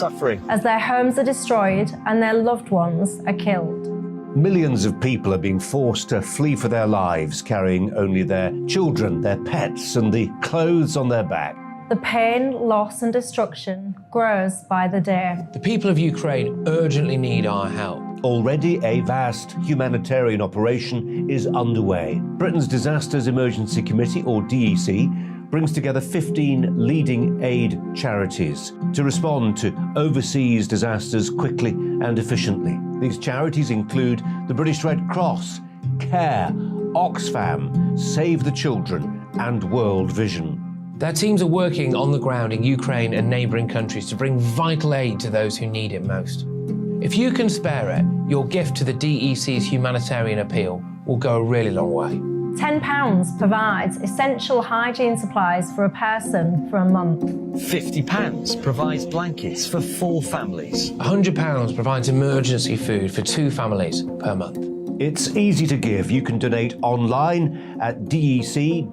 suffering. as their homes are destroyed and their loved ones are killed. Millions of people are being forced to flee for their lives, carrying only their children, their pets, and the clothes on their back. The pain, loss and destruction grows by the day. The people of Ukraine urgently need our help. Already a vast humanitarian operation is underway. Britain's Disasters Emergency Committee, or DEC, brings together 15 leading aid charities to respond to overseas disasters quickly and efficiently. These charities include the British Red Cross, CARE, Oxfam, Save the Children and World Vision. Their teams are working on the ground in Ukraine and neighbouring countries to bring vital aid to those who need it most. If you can spare it, your gift to the DEC's humanitarian appeal will go a really long way. £10 provides essential hygiene supplies for a person for a month. £50 provides blankets for 4 families. £100 provides emergency food for 2 families per month. It's easy to give. You can donate online at dec.org.uk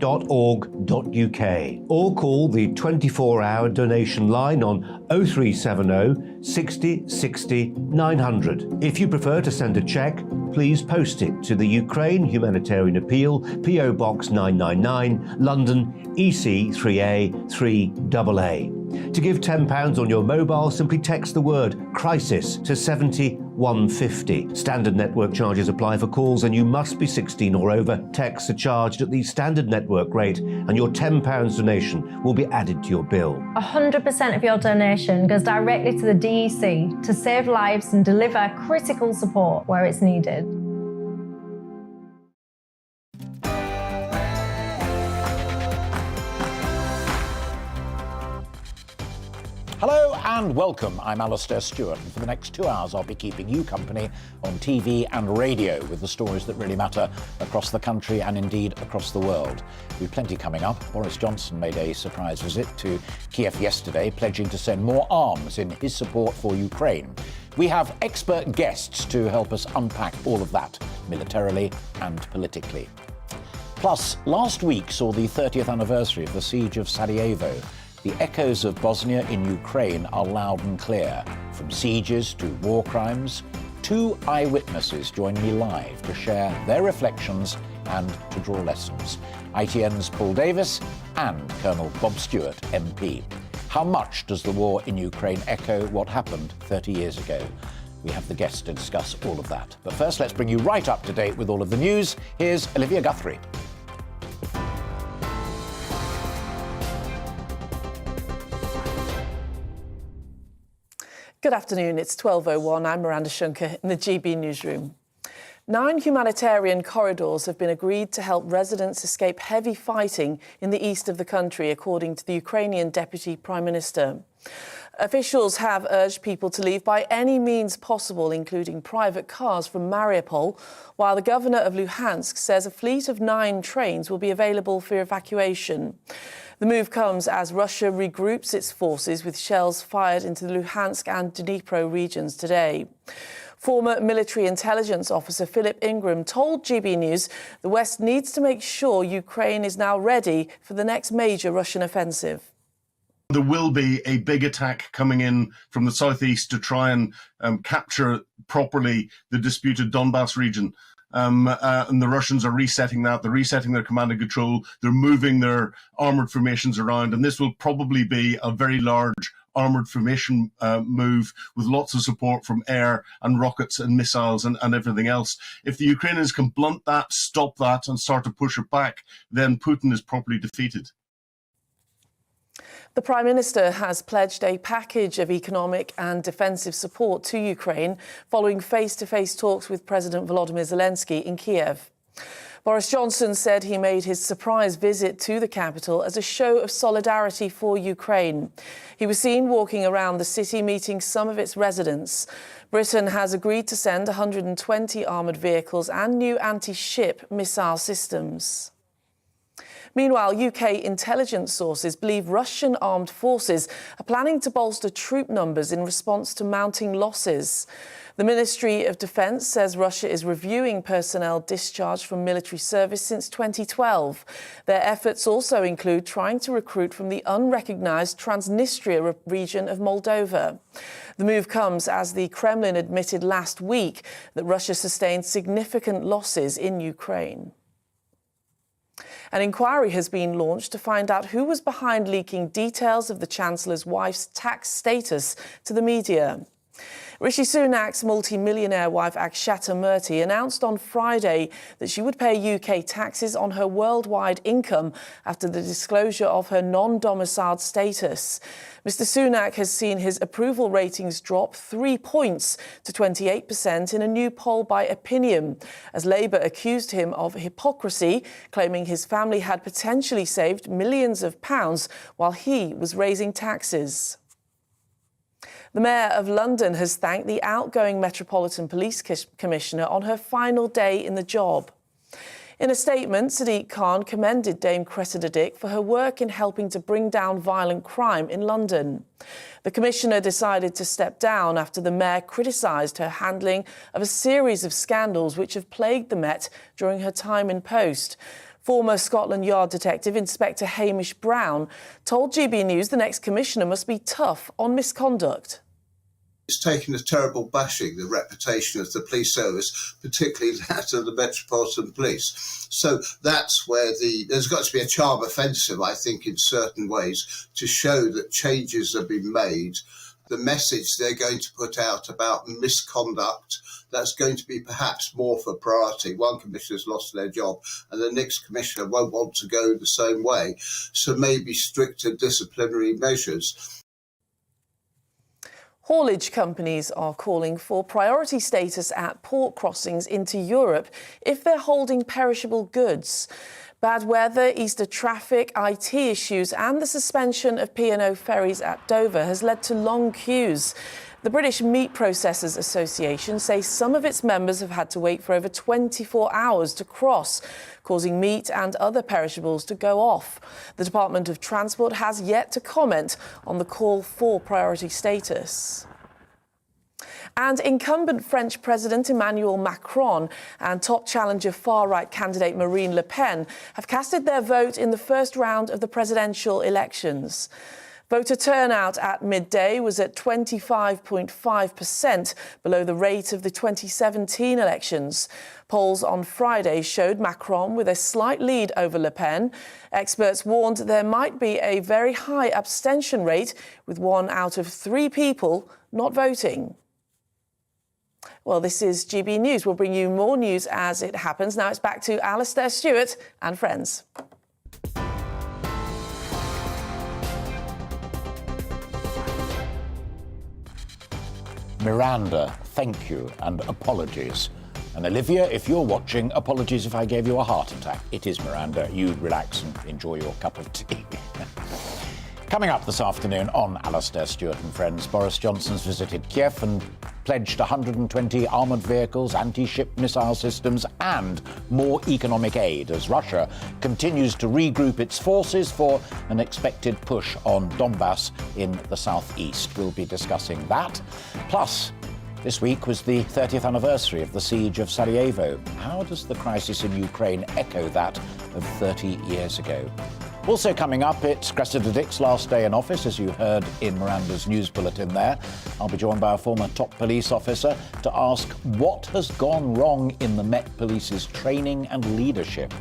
or call the 24-hour donation line on 0370 60 60 900. If you prefer to send a cheque, please post it to the Ukraine Humanitarian Appeal, PO Box 999, London, EC 3A 3AA. To give £10 on your mobile, simply text the word crisis to 70150. Standard network charges apply for calls and you must be 16 or over. Texts are charged at the standard network rate and your £10 donation will be added to your bill. 100% of your donation goes directly to the DEC to save lives and deliver critical support where it's needed. Hello and welcome. I'm Alastair Stewart, and for the next 2 hours I'll be keeping you company on TV and radio with the stories that really matter across the country and indeed across the world. We've plenty coming up. Boris Johnson made a surprise visit to Kiev yesterday, pledging to send more arms in his support for Ukraine. We have expert guests to help us unpack all of that, militarily and politically. Plus, last week saw the 30th anniversary of the siege of Sarajevo. The echoes of Bosnia in Ukraine are loud and clear. From sieges to war crimes, 2 eyewitnesses join me live to share their reflections and to draw lessons. ITN's Paul Davis and Colonel Bob Stewart, MP. How much does the war in Ukraine echo what happened 30 years ago? We have the guests to discuss all of that. But first, let's bring you right up to date with all of the news. Here's Olivia Guthrie. Good afternoon, it's 12:01. I'm Miranda Shunker in the GB newsroom. 9 humanitarian corridors have been agreed to help residents escape heavy fighting in the east of the country, according to the Ukrainian Deputy Prime Minister. Officials have urged people to leave by any means possible, including private cars from Mariupol, while the governor of Luhansk says a fleet of 9 trains will be available for evacuation. The move comes as Russia regroups its forces with shells fired into the Luhansk and Dnipro regions today. Former military intelligence officer Philip Ingram told GB News the West needs to make sure Ukraine is now ready for the next major Russian offensive. There will be a big attack coming in from the southeast to try and capture properly the disputed Donbass region. And the Russians are resetting that. They're resetting their command and control. They're moving their armoured formations around. And this will probably be a very large armoured formation move with lots of support from air and rockets and missiles and everything else. If the Ukrainians can blunt that, stop that and start to push it back, then Putin is properly defeated. The Prime Minister has pledged a package of economic and defensive support to Ukraine following face-to-face talks with President Volodymyr Zelensky in Kiev. Boris Johnson said he made his surprise visit to the capital as a show of solidarity for Ukraine. He was seen walking around the city meeting some of its residents. Britain has agreed to send 120 armoured vehicles and new anti-ship missile systems. Meanwhile, UK intelligence sources believe Russian armed forces are planning to bolster troop numbers in response to mounting losses. The Ministry of Defence says Russia is reviewing personnel discharged from military service since 2012. Their efforts also include trying to recruit from the unrecognised Transnistria region of Moldova. The move comes as the Kremlin admitted last week that Russia sustained significant losses in Ukraine. An inquiry has been launched to find out who was behind leaking details of the Chancellor's wife's tax status to the media. Rishi Sunak's multi-millionaire wife Akshata Murthy announced on Friday that she would pay UK taxes on her worldwide income after the disclosure of her non-domiciled status. Mr Sunak has seen his approval ratings drop 3 points to 28% in a new poll by Opinion, as Labour accused him of hypocrisy, claiming his family had potentially saved millions of pounds while he was raising taxes. The Mayor of London has thanked the outgoing Metropolitan Police Commissioner on her final day in the job. In a statement, Sadiq Khan commended Dame Cressida Dick for her work in helping to bring down violent crime in London. The Commissioner decided to step down after the Mayor criticised her handling of a series of scandals which have plagued the Met during her time in post. Former Scotland Yard detective Inspector Hamish Brown told GB News the next Commissioner must be tough on misconduct. It's taken a terrible bashing, the reputation of the police service, particularly that of the Metropolitan Police. So that's where there's got to be a charm offensive, I think, in certain ways, to show that changes have been made. The message they're going to put out about misconduct, that's going to be perhaps more for priority. One commissioner's lost their job and the next commissioner won't want to go the same way. So maybe stricter disciplinary measures. Haulage companies are calling for priority status at port crossings into Europe if they're holding perishable goods. Bad weather, Easter traffic, IT issues and the suspension of P&O ferries at Dover has led to long queues. The British Meat Processors Association says some of its members have had to wait for over 24 hours to cross, causing meat and other perishables to go off. The Department of Transport has yet to comment on the call for priority status. And incumbent French President Emmanuel Macron and top challenger far-right candidate Marine Le Pen have casted their vote in the first round of the presidential elections. Voter turnout at midday was at 25.5%, below the rate of the 2017 elections. Polls on Friday showed Macron with a slight lead over Le Pen. Experts warned there might be a very high abstention rate, with 1 out of 3 people not voting. Well, this is GB News. We'll bring you more news as it happens. Now it's back to Alastair Stewart and friends. Miranda, thank you and apologies. And Olivia, if you're watching, apologies if I gave you a heart attack. It is Miranda. You relax and enjoy your cup of tea. Coming up this afternoon on Alastair Stewart and Friends, Boris Johnson's visited Kiev and pledged 120 armoured vehicles, anti-ship missile systems and more economic aid as Russia continues to regroup its forces for an expected push on Donbass in the southeast. We'll be discussing that. Plus, this week was the 30th anniversary of the siege of Sarajevo. How does the crisis in Ukraine echo that of 30 years ago? Also coming up, it's Cressida Dick's last day in office, as you heard in Miranda's news bulletin there. I'll be joined by a former top police officer to ask what has gone wrong in the Met Police's training and leadership.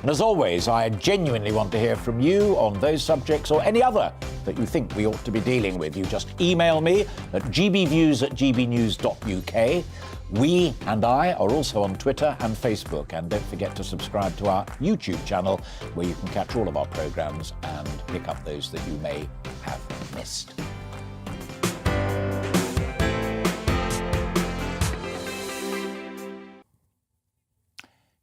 And as always, I genuinely want to hear from you on those subjects or any other that you think we ought to be dealing with. You just email me at gbviews@gbnews.uk. We and I are also on Twitter and Facebook. And don't forget to subscribe to our YouTube channel, where you can catch all of our programmes and pick up those that you may have missed.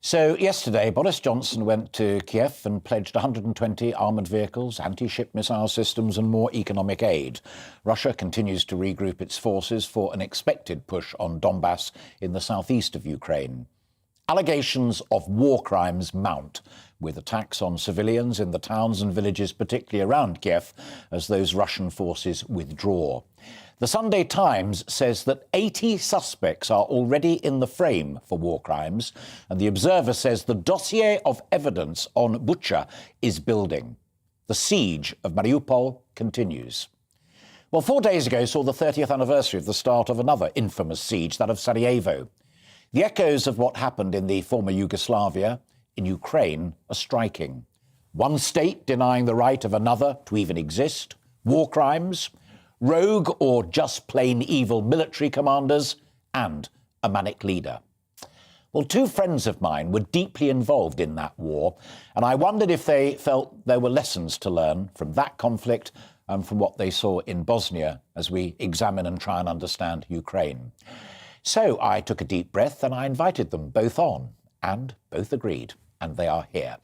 So yesterday, Boris Johnson went to Kiev and pledged 120 armoured vehicles, anti-ship missile systems and more economic aid. Russia continues to regroup its forces for an expected push on Donbass in the southeast of Ukraine. Allegations of war crimes mount, with attacks on civilians in the towns and villages, particularly around Kiev, as those Russian forces withdraw. The Sunday Times says that 80 suspects are already in the frame for war crimes, and The Observer says the dossier of evidence on Bucha is building. The siege of Mariupol continues. Well, 4 days ago saw the 30th anniversary of the start of another infamous siege, that of Sarajevo. The echoes of what happened in the former Yugoslavia, in Ukraine, are striking. One state denying the right of another to even exist, war crimes, rogue or just plain evil military commanders, and a manic leader. Well, two friends of mine were deeply involved in that war, and I wondered if they felt there were lessons to learn from that conflict and from what they saw in Bosnia as we examine and try and understand Ukraine. So I took a deep breath and I invited them both on, and both agreed, and they are here.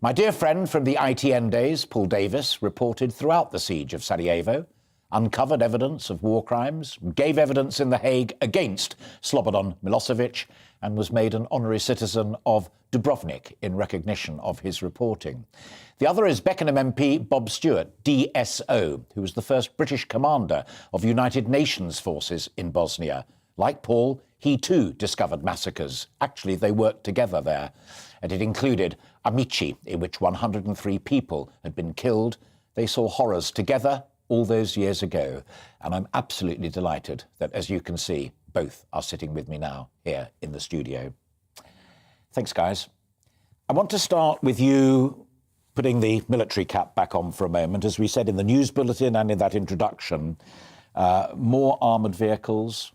My dear friend from the ITN days, Paul Davis, reported throughout the siege of Sarajevo, uncovered evidence of war crimes, gave evidence in The Hague against Slobodan Milosevic, and was made an honorary citizen of Dubrovnik in recognition of his reporting. The other is Beckenham MP Bob Stewart, DSO, who was the first British commander of United Nations forces in Bosnia. Like Paul, he too discovered massacres. Actually, they worked together there. And it included Amici, in which 103 people had been killed. They saw horrors together all those years ago. And I'm absolutely delighted that, as you can see, both are sitting with me now here in the studio. Thanks, guys. I want to start with you putting the military cap back on for a moment. As we said in the news bulletin and in that introduction, more armoured vehicles,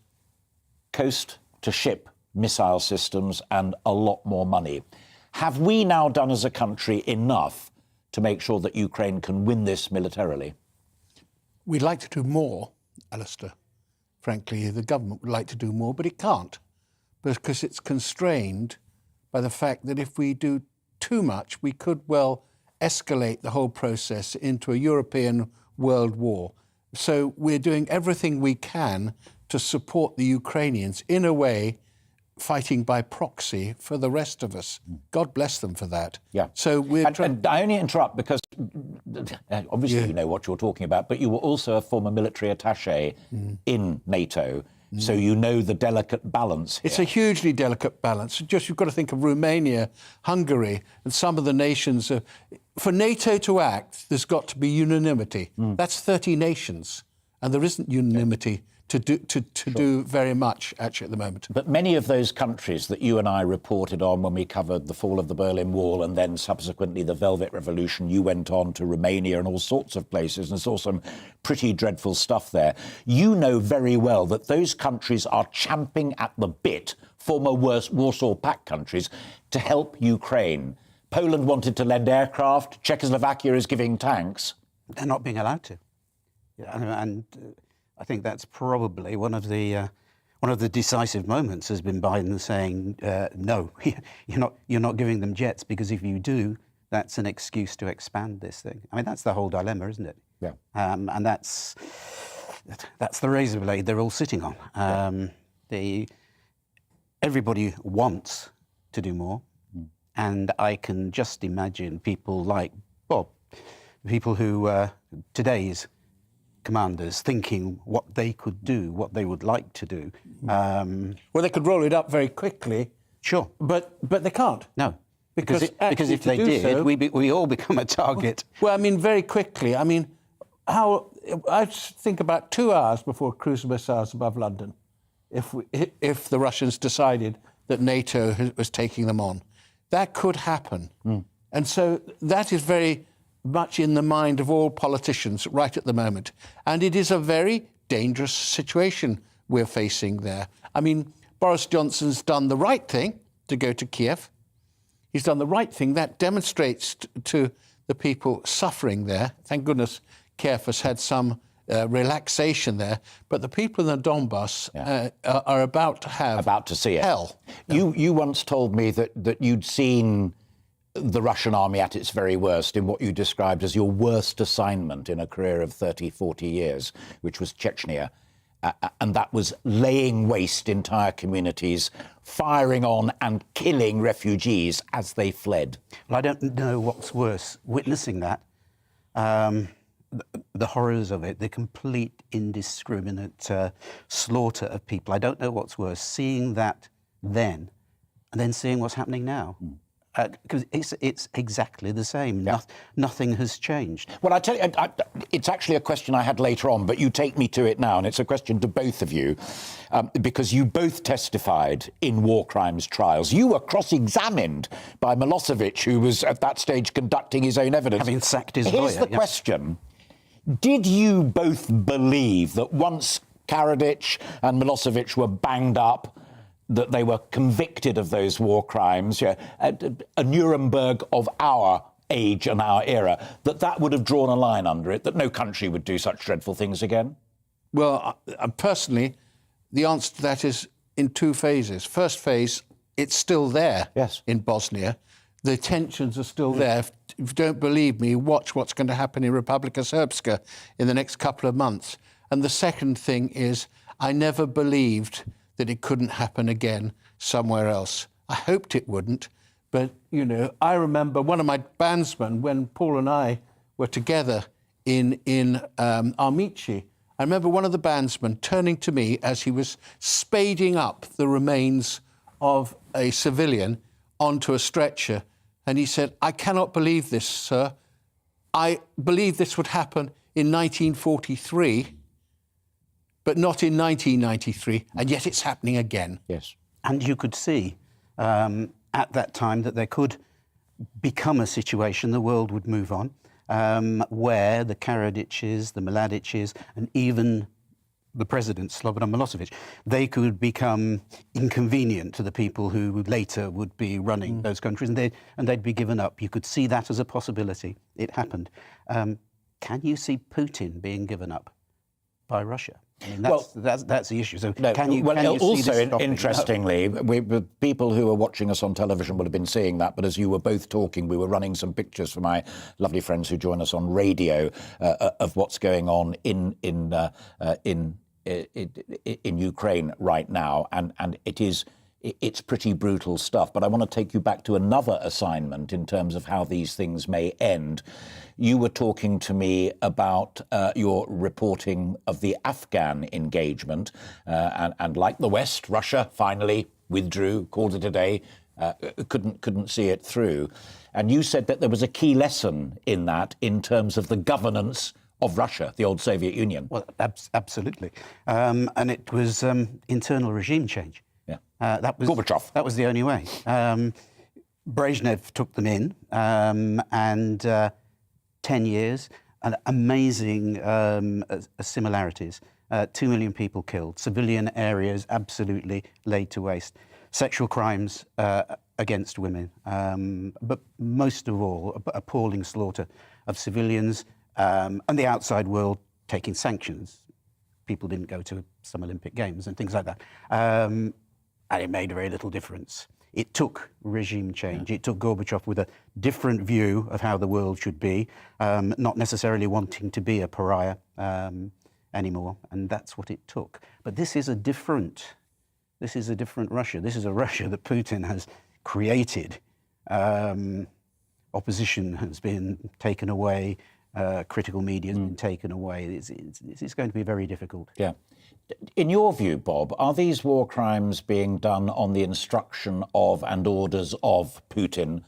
coast-to-ship missile systems, and a lot more money. Have we now done as a country enough to make sure that Ukraine can win this militarily? We'd like to do more, Alistair. Frankly, the government would like to do more, but it can't, because it's constrained by the fact that if we do too much, we could well escalate the whole process into a European world war. So we're doing everything we can to support the Ukrainians, in a way, fighting by proxy for the rest of us. God bless them for that. Yeah. So we're and I only interrupt because obviously you know what you're talking about, but you were also a former military attaché in NATO, so you know the delicate balance here. It's a hugely delicate balance. Just you've got to think of Romania, Hungary, and some of the nations. For NATO to act, there's got to be unanimity. That's 30 nations, and there isn't unanimity to do very much, actually, at the moment. But many of those countries that you and I reported on when we covered the fall of the Berlin Wall and then subsequently the Velvet Revolution, you went on to Romania and all sorts of places and saw some pretty dreadful stuff there. You know very well that those countries are champing at the bit, former Warsaw Pact countries, to help Ukraine. Poland wanted to lend aircraft. Czechoslovakia is giving tanks. They're not being allowed to. Yeah, and I think that's probably one of the decisive moments has been Biden saying, no, you're not giving them jets, because if you do, that's an excuse to expand this thing. I mean, that's the whole dilemma, isn't it? Yeah. And that's the razor blade they're all sitting on. Everybody wants to do more, and I can just imagine people like Bob, people who today's commanders thinking what they could do, what they would like to do. Well, they could roll it up very quickly. Sure. But they can't. No. Because if they did, so, we all become a target. Well, I mean, very quickly. I mean, I think about 2 hours before cruise missiles above London, if the Russians decided that NATO was taking them on. That could happen. And so that is very much in the mind of all politicians right at the moment. And it is a very dangerous situation we're facing there. I mean, Boris Johnson's done the right thing to go to Kiev. He's done the right thing. That demonstrates to the people suffering there. Thank goodness Kiev has had some relaxation there. But the people in the Donbass are about to see hell. You once told me that you'd seen the Russian army at its very worst in what you described as your worst assignment in a career of 30, 40 years, which was Chechnya. and that was laying waste entire communities, firing on and killing refugees as they fled. Well, I don't know what's worse, witnessing that, the horrors of it, the complete indiscriminate slaughter of people. I don't know what's worse, seeing that then and then seeing what's happening now. Because it's exactly the same. Yeah. Nothing has changed. Well, I tell you, it's actually a question I had later on, but you take me to it now, and it's a question to both of you, because you both testified in war crimes trials. You were cross-examined by Milosevic, who was at that stage conducting his own evidence. Having sacked his lawyer. Here's the question. Did you both believe that once Karadzic and Milosevic were banged up, that they were convicted of those war crimes, a Nuremberg of our age and our era, that would have drawn a line under it, that no country would do such dreadful things again? Well, personally, the answer to that is in two phases. First phase, it's still there in Bosnia. The tensions are still there. If you don't believe me, watch what's going to happen in Republika Srpska in the next couple of months. And the second thing is, I never believed that it couldn't happen again somewhere else. I hoped it wouldn't, but, you know, I remember one of my bandsmen, when Paul and I were together in Armici, I remember one of the bandsmen turning to me as he was spading up the remains of a civilian onto a stretcher, and he said, "I cannot believe this, sir. I believe this would happen in 1943, but not in 1993, and yet it's happening again." Yes. And you could see at that time that there could become a situation, the world would move on, where the Karadžićes, the Mladićes, and even the president, Slobodan Milosevic, they could become inconvenient to the people who later would be running those countries, and they'd be given up. You could see that as a possibility. It happened. Can you see Putin being given up by Russia? I mean, that's the issue. So can you also, see this stopping? interestingly, people who are watching us on television will have been seeing that, but as you were both talking, we were running some pictures for my lovely friends who join us on radio of what's going on in Ukraine right now, and it's pretty brutal stuff. But I want to take you back to another assignment in terms of how these things may end. You were talking to me about your reporting of the Afghan engagement, and like the West, Russia finally withdrew, called it a day, couldn't see it through. And you said that there was a key lesson in that in terms of the governance of Russia, the old Soviet Union. Well, absolutely. And it was internal regime change. Yeah. That was Gorbachev. That was the only way. Brezhnev took them in, and 10 years, and amazing similarities. 2 million people killed, civilian areas absolutely laid to waste, sexual crimes against women, but most of all, appalling slaughter of civilians, and the outside world taking sanctions. People didn't go to some Olympic Games and things like that. And it made very little difference. It took regime change. It took Gorbachev with a different view of how the world should be, not necessarily wanting to be a pariah anymore, and that's what it took. But this is a different Russia. This is a Russia that Putin has created. Opposition has been taken away. Critical media has been taken away. It's going to be very difficult. Yeah. In your view, Bob, are these war crimes being done on the instruction of and orders of Putin,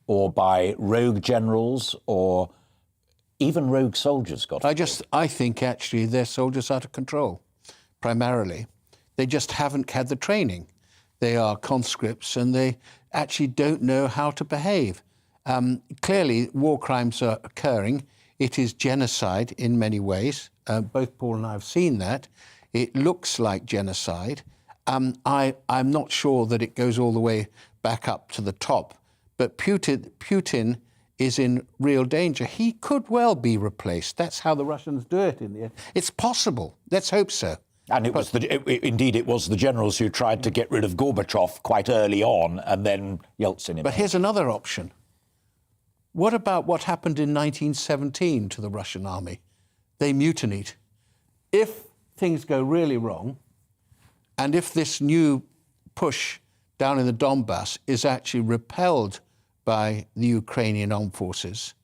or by rogue generals, or even rogue soldiers? I think actually they're soldiers out of control, primarily. They just haven't had the training. They are conscripts and they actually don't know how to behave. Clearly, war crimes are occurring. It is genocide in many ways. Both Paul and I have seen that. It looks like genocide. I'm not sure that it goes all the way back up to the top. But Putin is in real danger. He could well be replaced. That's how the Russians do it in the end. It's possible. Let's hope so. And it was the generals who tried to get rid of Gorbachev quite early on, and then Yeltsin. But here's another option. What about what happened in 1917 to the Russian army? They mutinied. If things go really wrong, and if this new push down in the Donbass is actually repelled by the Ukrainian armed forces,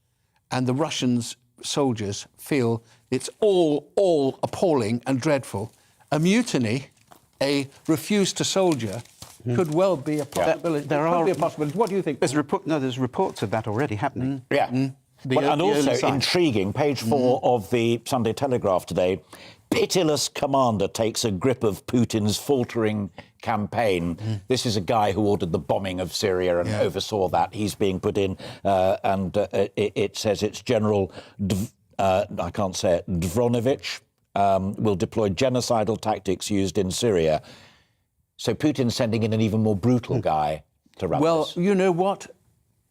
and the Russian soldiers feel it's all appalling and dreadful, a mutiny, a refuse to soldier, could well be a possibility. There are be a possibility. What do you think? There's reports of that already happening. Yeah. Well, and also intriguing, page 4 of the Sunday Telegraph today, pitiless commander takes a grip of Putin's faltering campaign. This is a guy who ordered the bombing of Syria and oversaw that. He's being put in, and it says it's General, I can't say it, Dvronovich, will deploy genocidal tactics used in Syria. So Putin's sending in an even more brutal guy to run Well, this. you know what?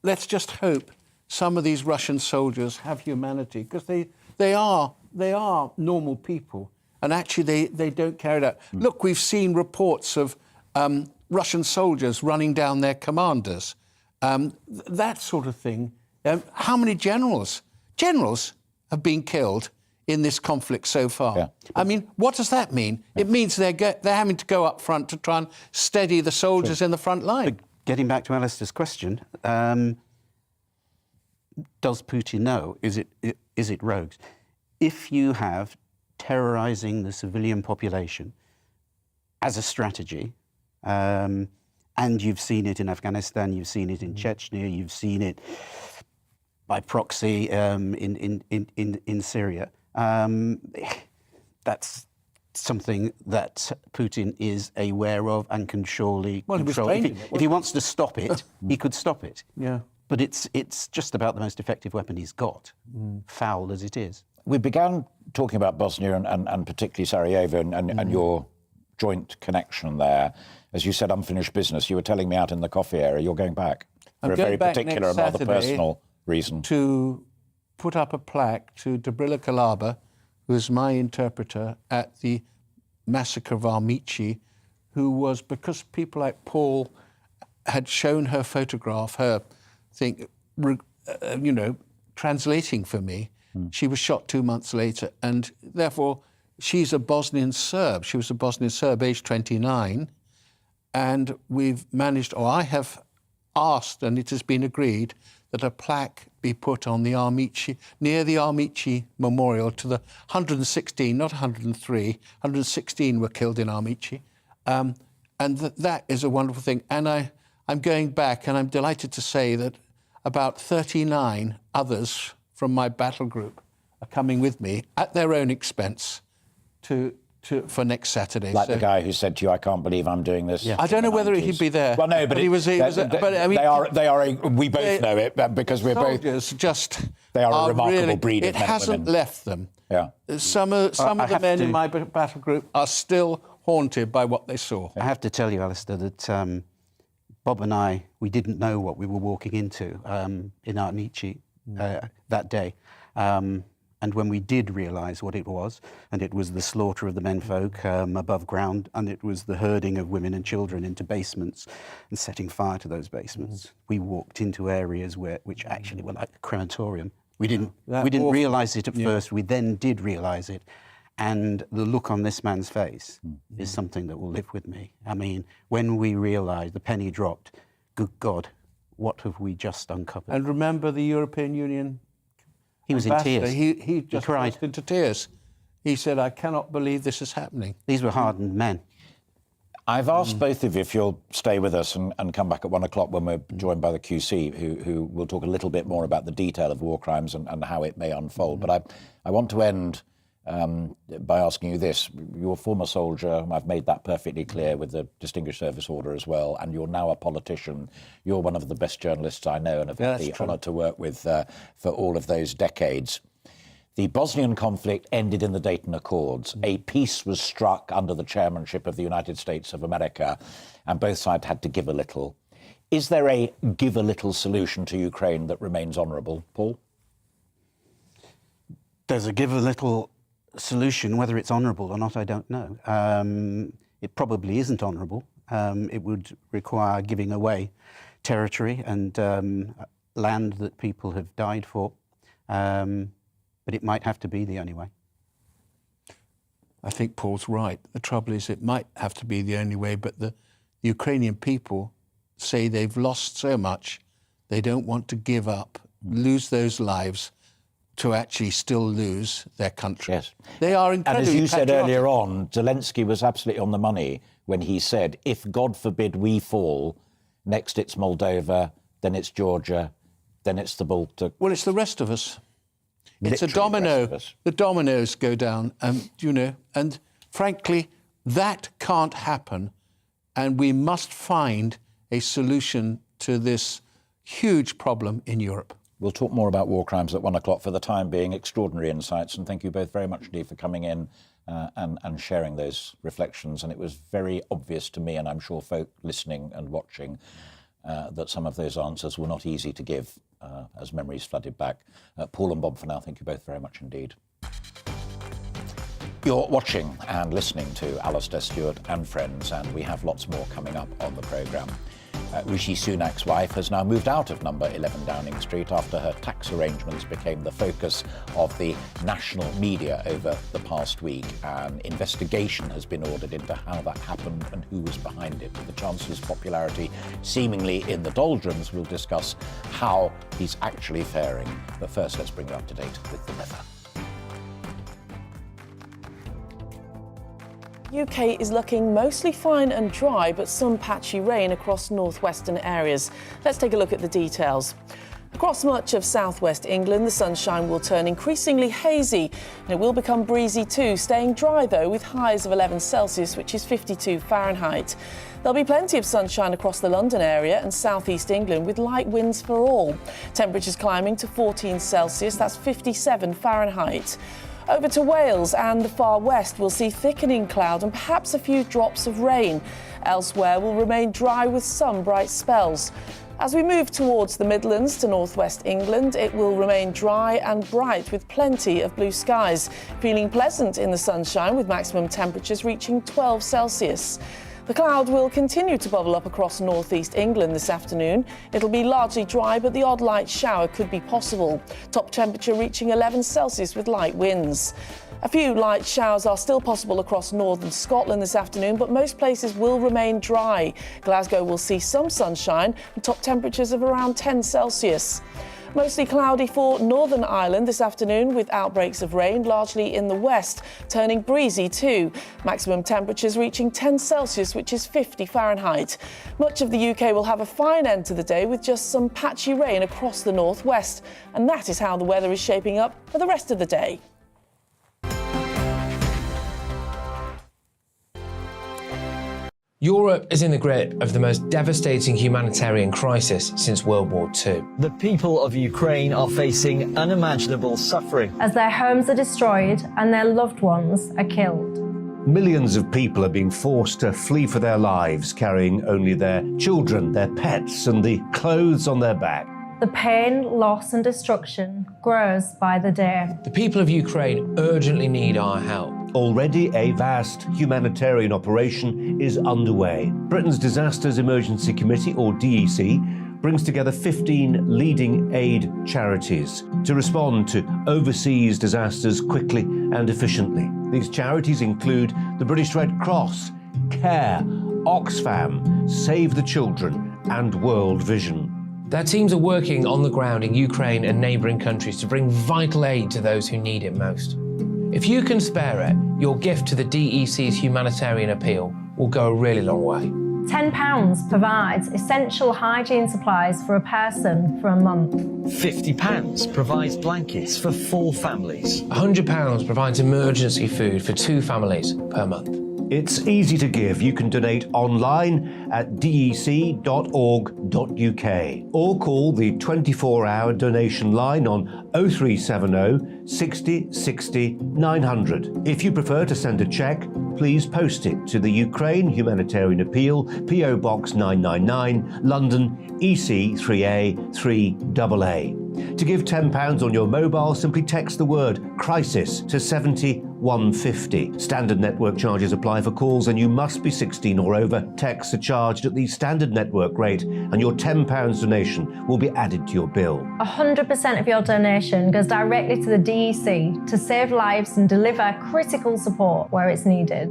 Let's just hope some of these Russian soldiers have humanity, because they are normal people, and actually they don't carry it out. Look, we've seen reports of Russian soldiers running down their commanders, that sort of thing. How many generals have been killed in this conflict so far? Yeah. I mean, what does that mean? It means they're having to go up front to try and steady the soldiers in the front line. But getting back to Alistair's question, does Putin know? Is it rogues? If you have terrorising the civilian population as a strategy, and you've seen it in Afghanistan, you've seen it in Chechnya, you've seen it by proxy in Syria, that's something that Putin is aware of and can surely control. If he wants to stop it, he could stop it. Yeah. But it's just about the most effective weapon he's got, foul as it is. We began talking about Bosnia and particularly Sarajevo and your joint connection there. As you said, unfinished business. You were telling me out in the coffee area you're going back for a very particular and rather personal reason. To put up a plaque to Dobrila Kalaba, who is my interpreter at the massacre of Armici, who was, because people like Paul had shown her photograph, her thing, translating for me. She was shot 2 months later, and therefore she's a Bosnian Serb. She was a Bosnian Serb, aged 29, and we've managed, or I have asked, and it has been agreed, that a plaque be put on the Armici, near the Armici memorial to the 116, not 103, 116 were killed in Armici. And that is a wonderful thing. And I'm going back, and I'm delighted to say that about 39 others from my battle group are coming with me at their own expense for next Saturday. Like the guy who said to you, "I can't believe I'm doing this." Yeah. I don't know whether he'd be there. Well, no, but he was. They are. We both know it because we're both. They are a remarkable breed of men and women. It hasn't left them. Yeah. Some of the men in my battle group are still haunted by what they saw. I have to tell you, Alistair, that Bob and I, we didn't know what we were walking into in Armici that day. And when we did realise what it was, and it was the slaughter of the menfolk above ground, and it was the herding of women and children into basements and setting fire to those basements, we walked into areas which actually were like a crematorium. We didn't realise it at first. We then did realise it. And the look on this man's face is something that will live with me. I mean, when we realised the penny dropped, good God, what have we just uncovered? And remember the European Union He was in tears. He just cried burst into tears. He said, "I cannot believe this is happening." These were hardened men. I've asked both of you if you'll stay with us and come back at 1 o'clock when we're joined by the QC, who will talk a little bit more about the detail of war crimes and how it may unfold. But I want to end by asking you this. You're a former soldier, I've made that perfectly clear, with the Distinguished Service Order as well, and you're now a politician. You're one of the best journalists I know and have had the honour to work with for all of those decades. The Bosnian conflict ended in the Dayton Accords. A peace was struck under the chairmanship of the United States of America, and both sides had to give a little. Is there a give a little solution to Ukraine that remains honourable, Paul? There's a give a little solution. Whether it's honourable or not, I don't know. It probably isn't honourable. It would require giving away territory and land that people have died for. But it might have to be the only way. I think Paul's right. The trouble is it might have to be the only way, but the Ukrainian people say they've lost so much, they don't want to give up, lose those lives to actually still lose their country. Yes. They are incredibly And as you said patriotic. earlier on, Zelensky was absolutely on the money when he said, if God forbid we fall, next it's Moldova, then it's Georgia, then it's the Baltic. Well, it's the rest of us. It's a Literally domino. the rest of us. The dominoes go down, and frankly, that can't happen. And we must find a solution to this huge problem in Europe. We'll talk more about war crimes at 1 o'clock. For the time being, extraordinary insights, and thank you both very much indeed for coming in and sharing those reflections. And it was very obvious to me, and I'm sure folk listening and watching, that some of those answers were not easy to give as memories flooded back. Paul and Bob, for now, thank you both very much indeed. You're watching and listening to Alastair Stewart and Friends, and we have lots more coming up on the programme. Rishi Sunak's wife has now moved out of number 11 Downing Street after her tax arrangements became the focus of the national media over the past week. An investigation has been ordered into how that happened and who was behind it. With the Chancellor's popularity seemingly in the doldrums, we'll discuss how he's actually faring. But first, let's bring you up to date with the weather. UK is looking mostly fine and dry, but some patchy rain across northwestern areas. Let's take a look at the details. Across much of southwest England, the sunshine will turn increasingly hazy and it will become breezy too, staying dry though with highs of 11 Celsius, which is 52 Fahrenheit. There'll be plenty of sunshine across the London area and southeast England with light winds for all. Temperatures climbing to 14 Celsius, that's 57 Fahrenheit. Over to Wales and the far west, we'll see thickening cloud and perhaps a few drops of rain. Elsewhere will remain dry with some bright spells. As we move towards the Midlands to northwest England, it will remain dry and bright with plenty of blue skies. Feeling pleasant in the sunshine with maximum temperatures reaching 12 Celsius. The cloud will continue to bubble up across northeast England this afternoon. It'll be largely dry, but the odd light shower could be possible. Top temperature reaching 11 Celsius with light winds. A few light showers are still possible across northern Scotland this afternoon, but most places will remain dry. Glasgow will see some sunshine and top temperatures of around 10 Celsius. Mostly cloudy for Northern Ireland this afternoon with outbreaks of rain, largely in the west, turning breezy too. Maximum temperatures reaching 10 Celsius, which is 50 Fahrenheit. Much of the UK will have a fine end to the day with just some patchy rain across the northwest. And that is how the weather is shaping up for the rest of the day. Europe is in the grip of the most devastating humanitarian crisis since World War II. The people of Ukraine are facing unimaginable suffering. As their homes are destroyed and their loved ones are killed. Millions of people are being forced to flee for their lives, carrying only their children, their pets, and the clothes on their back. The pain, loss and destruction grows by the day. The people of Ukraine urgently need our help. Already a vast humanitarian operation is underway. Britain's Disasters Emergency Committee, or DEC, brings together 15 leading aid charities to respond to overseas disasters quickly and efficiently. These charities include the British Red Cross, CARE, Oxfam, Save the Children and World Vision. Their teams are working on the ground in Ukraine and neighbouring countries to bring vital aid to those who need it most. If you can spare it, your gift to the DEC's humanitarian appeal will go a really long way. £10 provides essential hygiene supplies for a person for a month. £50 provides blankets for 4 families. £100 provides emergency food for 2 families per month. It's easy to give. You can donate online at dec.org.uk or call the 24-hour donation line on 0370 60 60 900. If you prefer to send a cheque, please post it to the Ukraine Humanitarian Appeal, PO Box 999, London EC3A 3AA. To give £10 on your mobile, simply text the word crisis to 70150. Standard network charges apply for calls and you must be 16 or over. Texts are charged at the standard network rate and your £10 donation will be added to your bill. 100% of your donation goes directly to the DEC to save lives and deliver critical support where it's needed.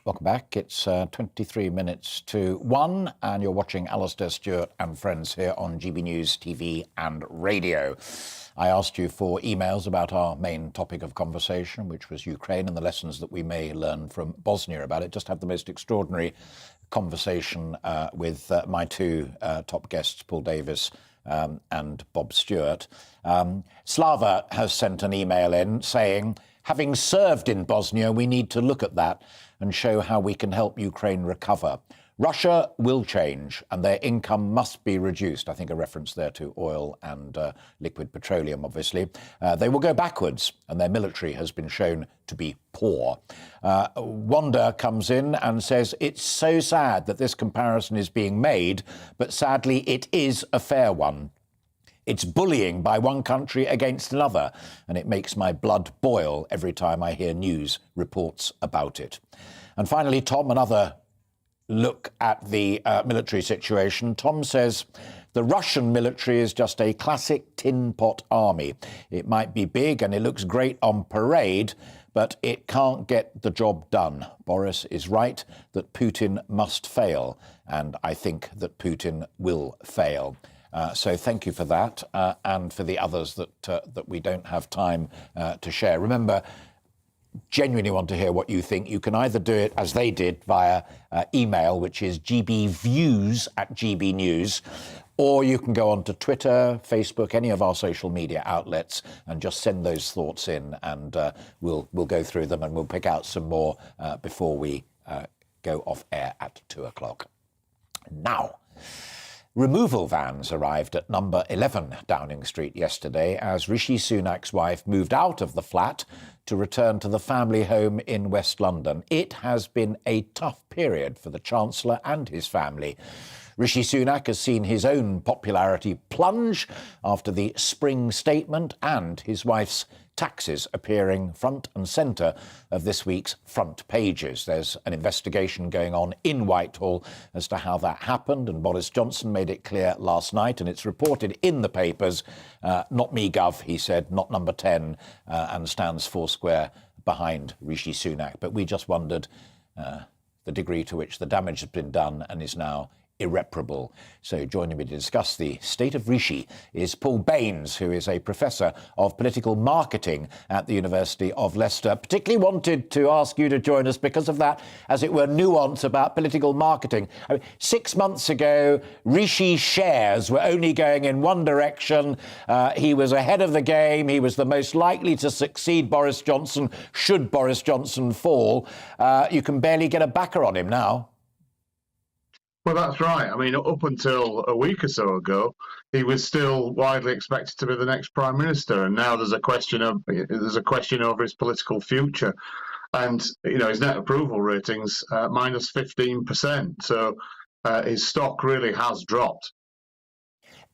Welcome back. It's 23 minutes to 1 and you're watching Alastair Stewart and Friends here on GB News TV and radio. I asked you for emails about our main topic of conversation, which was Ukraine and the lessons that we may learn from Bosnia about it. Just had the most extraordinary conversation with my two top guests, Paul Davis and Bob Stewart. Slava has sent an email in saying, having served in Bosnia, we need to look at that and show how we can help Ukraine recover. Russia will change and their income must be reduced. I think a reference there to oil and liquid petroleum, obviously. They will go backwards and their military has been shown to be poor. Wanda comes in and says, it's so sad that this comparison is being made, but sadly it is a fair one. It's bullying by one country against another, and it makes my blood boil every time I hear news reports about it. And finally, Tom, another look at the military situation. Tom says, the Russian military is just a classic tin pot army. It might be big and it looks great on parade, but it can't get the job done. Boris is right that Putin must fail, and I think that Putin will fail. So thank you for that, and for the others that we don't have time to share. Remember, genuinely want to hear what you think. You can either do it as they did via email, which is gbviews@gbnews, or you can go on to Twitter, Facebook, any of our social media outlets, and just send those thoughts in, and we'll go through them and we'll pick out some more before we go off air at 2 o'clock. Now, removal vans arrived at number 11 Downing Street yesterday as Rishi Sunak's wife moved out of the flat to return to the family home in West London. It has been a tough period for the Chancellor and his family. Rishi Sunak has seen his own popularity plunge after the spring statement and his wife's taxes appearing front and centre of this week's front pages. There's an investigation going on in Whitehall as to how that happened, and Boris Johnson made it clear last night, and it's reported in the papers, not me, Gov, he said, not number 10, and stands foursquare behind Rishi Sunak. But we just wondered the degree to which the damage has been done and is now irreparable. So joining me to discuss the state of Rishi is Paul Baines, who is a professor of political marketing at the University of Leicester. Particularly wanted to ask you to join us because of that, as it were, nuance about political marketing. I mean, 6 months ago, Rishi's shares were only going in one direction. He was ahead of the game. He was the most likely to succeed Boris Johnson should Boris Johnson fall. You can barely get a backer on him now. Well, that's right. I mean, up until a week or so ago, he was still widely expected to be the next prime minister, and now there's a question over his political future. And his net approval ratings minus 15%. So his stock really has dropped.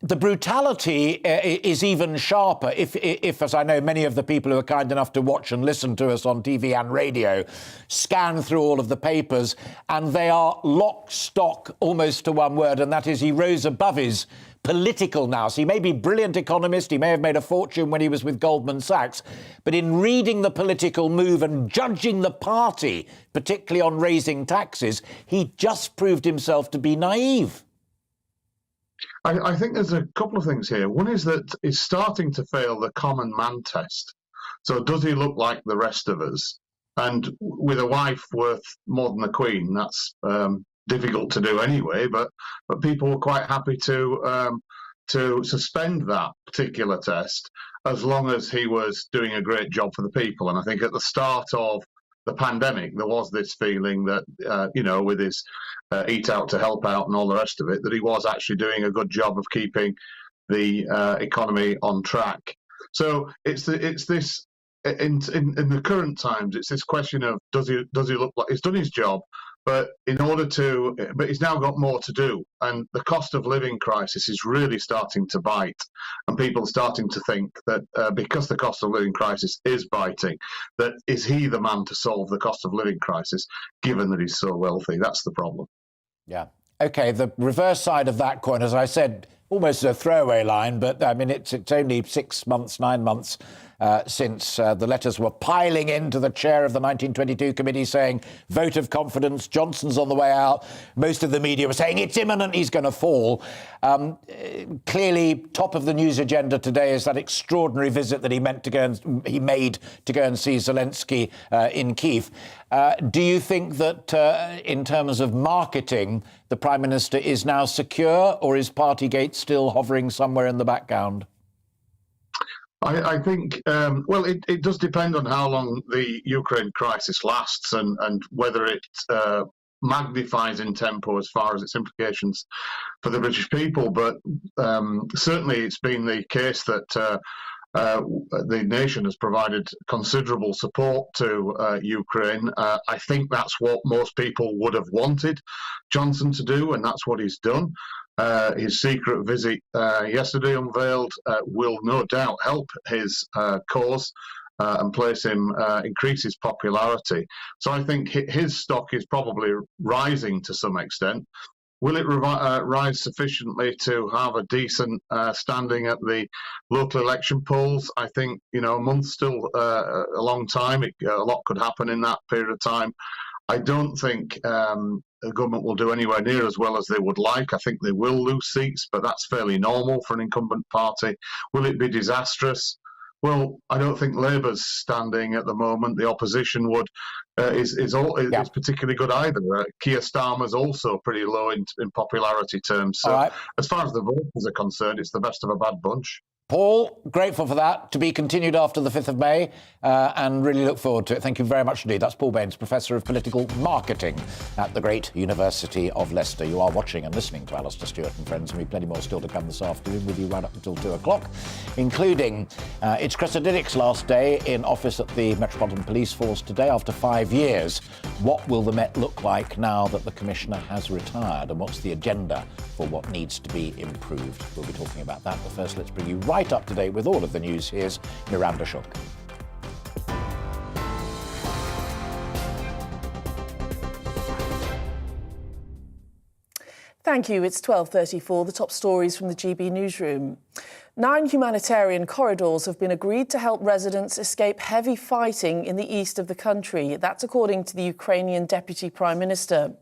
The brutality is even sharper if, as I know, many of the people who are kind enough to watch and listen to us on TV and radio scan through all of the papers, and they are lock, stock, almost to one word, and that is he rose above his political nous. He may be a brilliant economist, he may have made a fortune when he was with Goldman Sachs, but in reading the political move and judging the party, particularly on raising taxes, he just proved himself to be naive. I think there's a couple of things here. One is that he's starting to fail the common man test. So does he look like the rest of us? And with a wife worth more than the Queen, that's difficult to do anyway. But people were quite happy to suspend that particular test as long as he was doing a great job for the people. And I think at the start of the pandemic, there was this feeling that, with his eat out to help out and all the rest of it, that he was actually doing a good job of keeping the economy on track. So it's this in the current times, it's this question of does he look like he's done his job, But he's now got more to do, and the cost of living crisis is really starting to bite, and people are starting to think that because the cost of living crisis is biting, that is he the man to solve the cost of living crisis, given that he's so wealthy? That's the problem. Yeah. OK, the reverse side of that coin, as I said, almost a throwaway line, but I mean, it's only 6 months, 9 months since the letters were piling into the chair of the 1922 committee saying, vote of confidence, Johnson's on the way out. Most of the media were saying it's imminent, he's going to fall. Clearly, top of the news agenda today is that extraordinary visit that he made to go and see Zelensky in Kyiv. Do you think that in terms of marketing, the Prime Minister is now secure, or is Partygate still hovering somewhere in the background? I think, well, it does depend on how long the Ukraine crisis lasts and whether it magnifies in tempo as far as its implications for the British people. But certainly it's been the case that the nation has provided considerable support to Ukraine. I think that's what most people would have wanted Johnson to do, and that's what he's done. His secret visit yesterday unveiled will no doubt help his cause and increase his popularity. So I think his stock is probably rising to some extent. Will it rise sufficiently to have a decent standing at the local election polls? I think, a month's still a long time. A lot could happen in that period of time. I don't think the government will do anywhere near as well as they would like. I think they will lose seats, but that's fairly normal for an incumbent party. Will it be disastrous? Well, I don't think Labour's standing at the moment. The opposition is particularly good either. Keir Starmer's also pretty low in popularity terms. So as far as the voters are concerned, it's the best of a bad bunch. Paul, grateful for that. To be continued after the 5th of May and really look forward to it. Thank you very much indeed. That's Paul Baines, Professor of Political Marketing at the great University of Leicester. You are watching and listening to Alastair Stewart and Friends, and we've plenty more still to come this afternoon with you right up until 2 o'clock, including it's Cressida Dick's last day in office at the Metropolitan Police Force today after 5 years. What will the Met look like now that the Commissioner has retired, and what's the agenda for what needs to be improved? We'll be talking about that, but first let's bring you right up to date with all of the news. Here's Miranda Shook. Thank you. It's 12:34. The top stories from the GB newsroom. 9 humanitarian corridors have been agreed to help residents escape heavy fighting in the east of the country. That's according to the Ukrainian Deputy Prime Minister.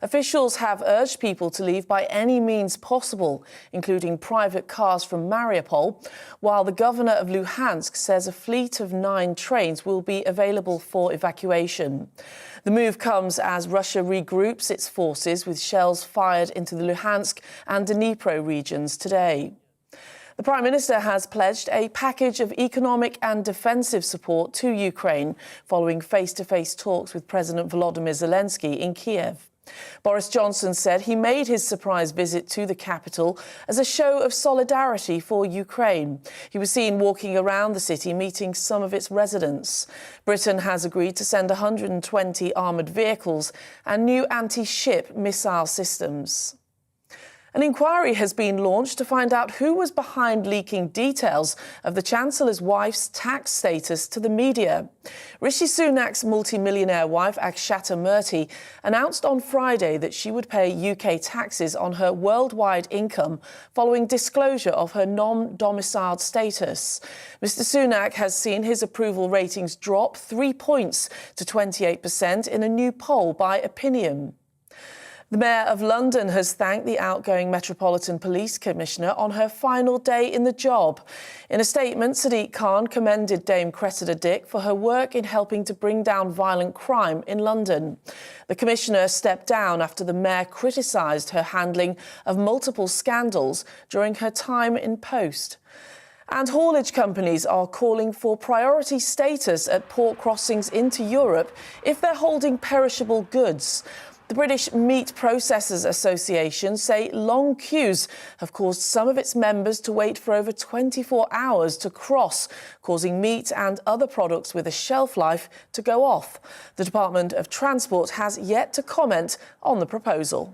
Officials have urged people to leave by any means possible, including private cars from Mariupol, while the governor of Luhansk says a fleet of 9 trains will be available for evacuation. The move comes as Russia regroups its forces with shells fired into the Luhansk and Dnipro regions today. The Prime Minister has pledged a package of economic and defensive support to Ukraine following face-to-face talks with President Volodymyr Zelensky in Kiev. Boris Johnson said he made his surprise visit to the capital as a show of solidarity for Ukraine. He was seen walking around the city meeting some of its residents. Britain has agreed to send 120 armoured vehicles and new anti-ship missile systems. An inquiry has been launched to find out who was behind leaking details of the Chancellor's wife's tax status to the media. Rishi Sunak's multi-millionaire wife, Akshata Murthy, announced on Friday that she would pay UK taxes on her worldwide income following disclosure of her non-domiciled status. Mr Sunak has seen his approval ratings drop 3 points to 28% in a new poll by Opinion. The Mayor of London has thanked the outgoing Metropolitan Police Commissioner on her final day in the job. In a statement, Sadiq Khan commended Dame Cressida Dick for her work in helping to bring down violent crime in London. The Commissioner stepped down after the Mayor criticised her handling of multiple scandals during her time in post. And haulage companies are calling for priority status at port crossings into Europe if they're holding perishable goods. The British Meat Processors Association say long queues have caused some of its members to wait for over 24 hours to cross, causing meat and other products with a shelf life to go off. The Department of Transport has yet to comment on the proposal.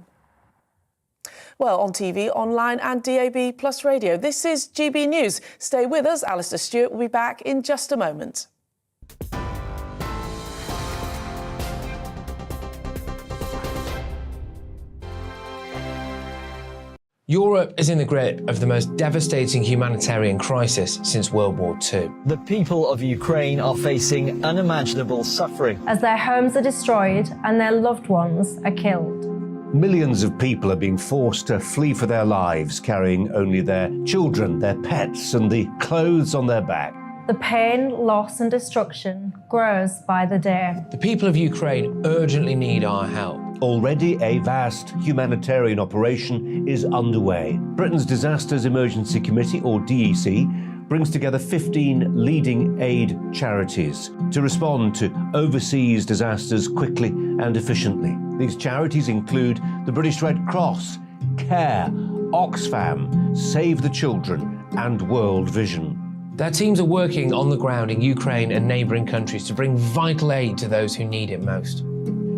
Well, on TV, online and DAB plus radio, this is GB News. Stay with us. Alastair Stewart will be back in just a moment. Europe is in the grip of the most devastating humanitarian crisis since World War II. The people of Ukraine are facing unimaginable suffering as their homes are destroyed and their loved ones are killed. Millions of people are being forced to flee for their lives, carrying only their children, their pets, and the clothes on their back. The pain, loss and destruction grows by the day. The people of Ukraine urgently need our help. Already a vast humanitarian operation is underway. Britain's Disasters Emergency Committee, or DEC, brings together 15 leading aid charities to respond to overseas disasters quickly and efficiently. These charities include the British Red Cross, CARE, Oxfam, Save the Children and World Vision. Their teams are working on the ground in Ukraine and neighbouring countries to bring vital aid to those who need it most.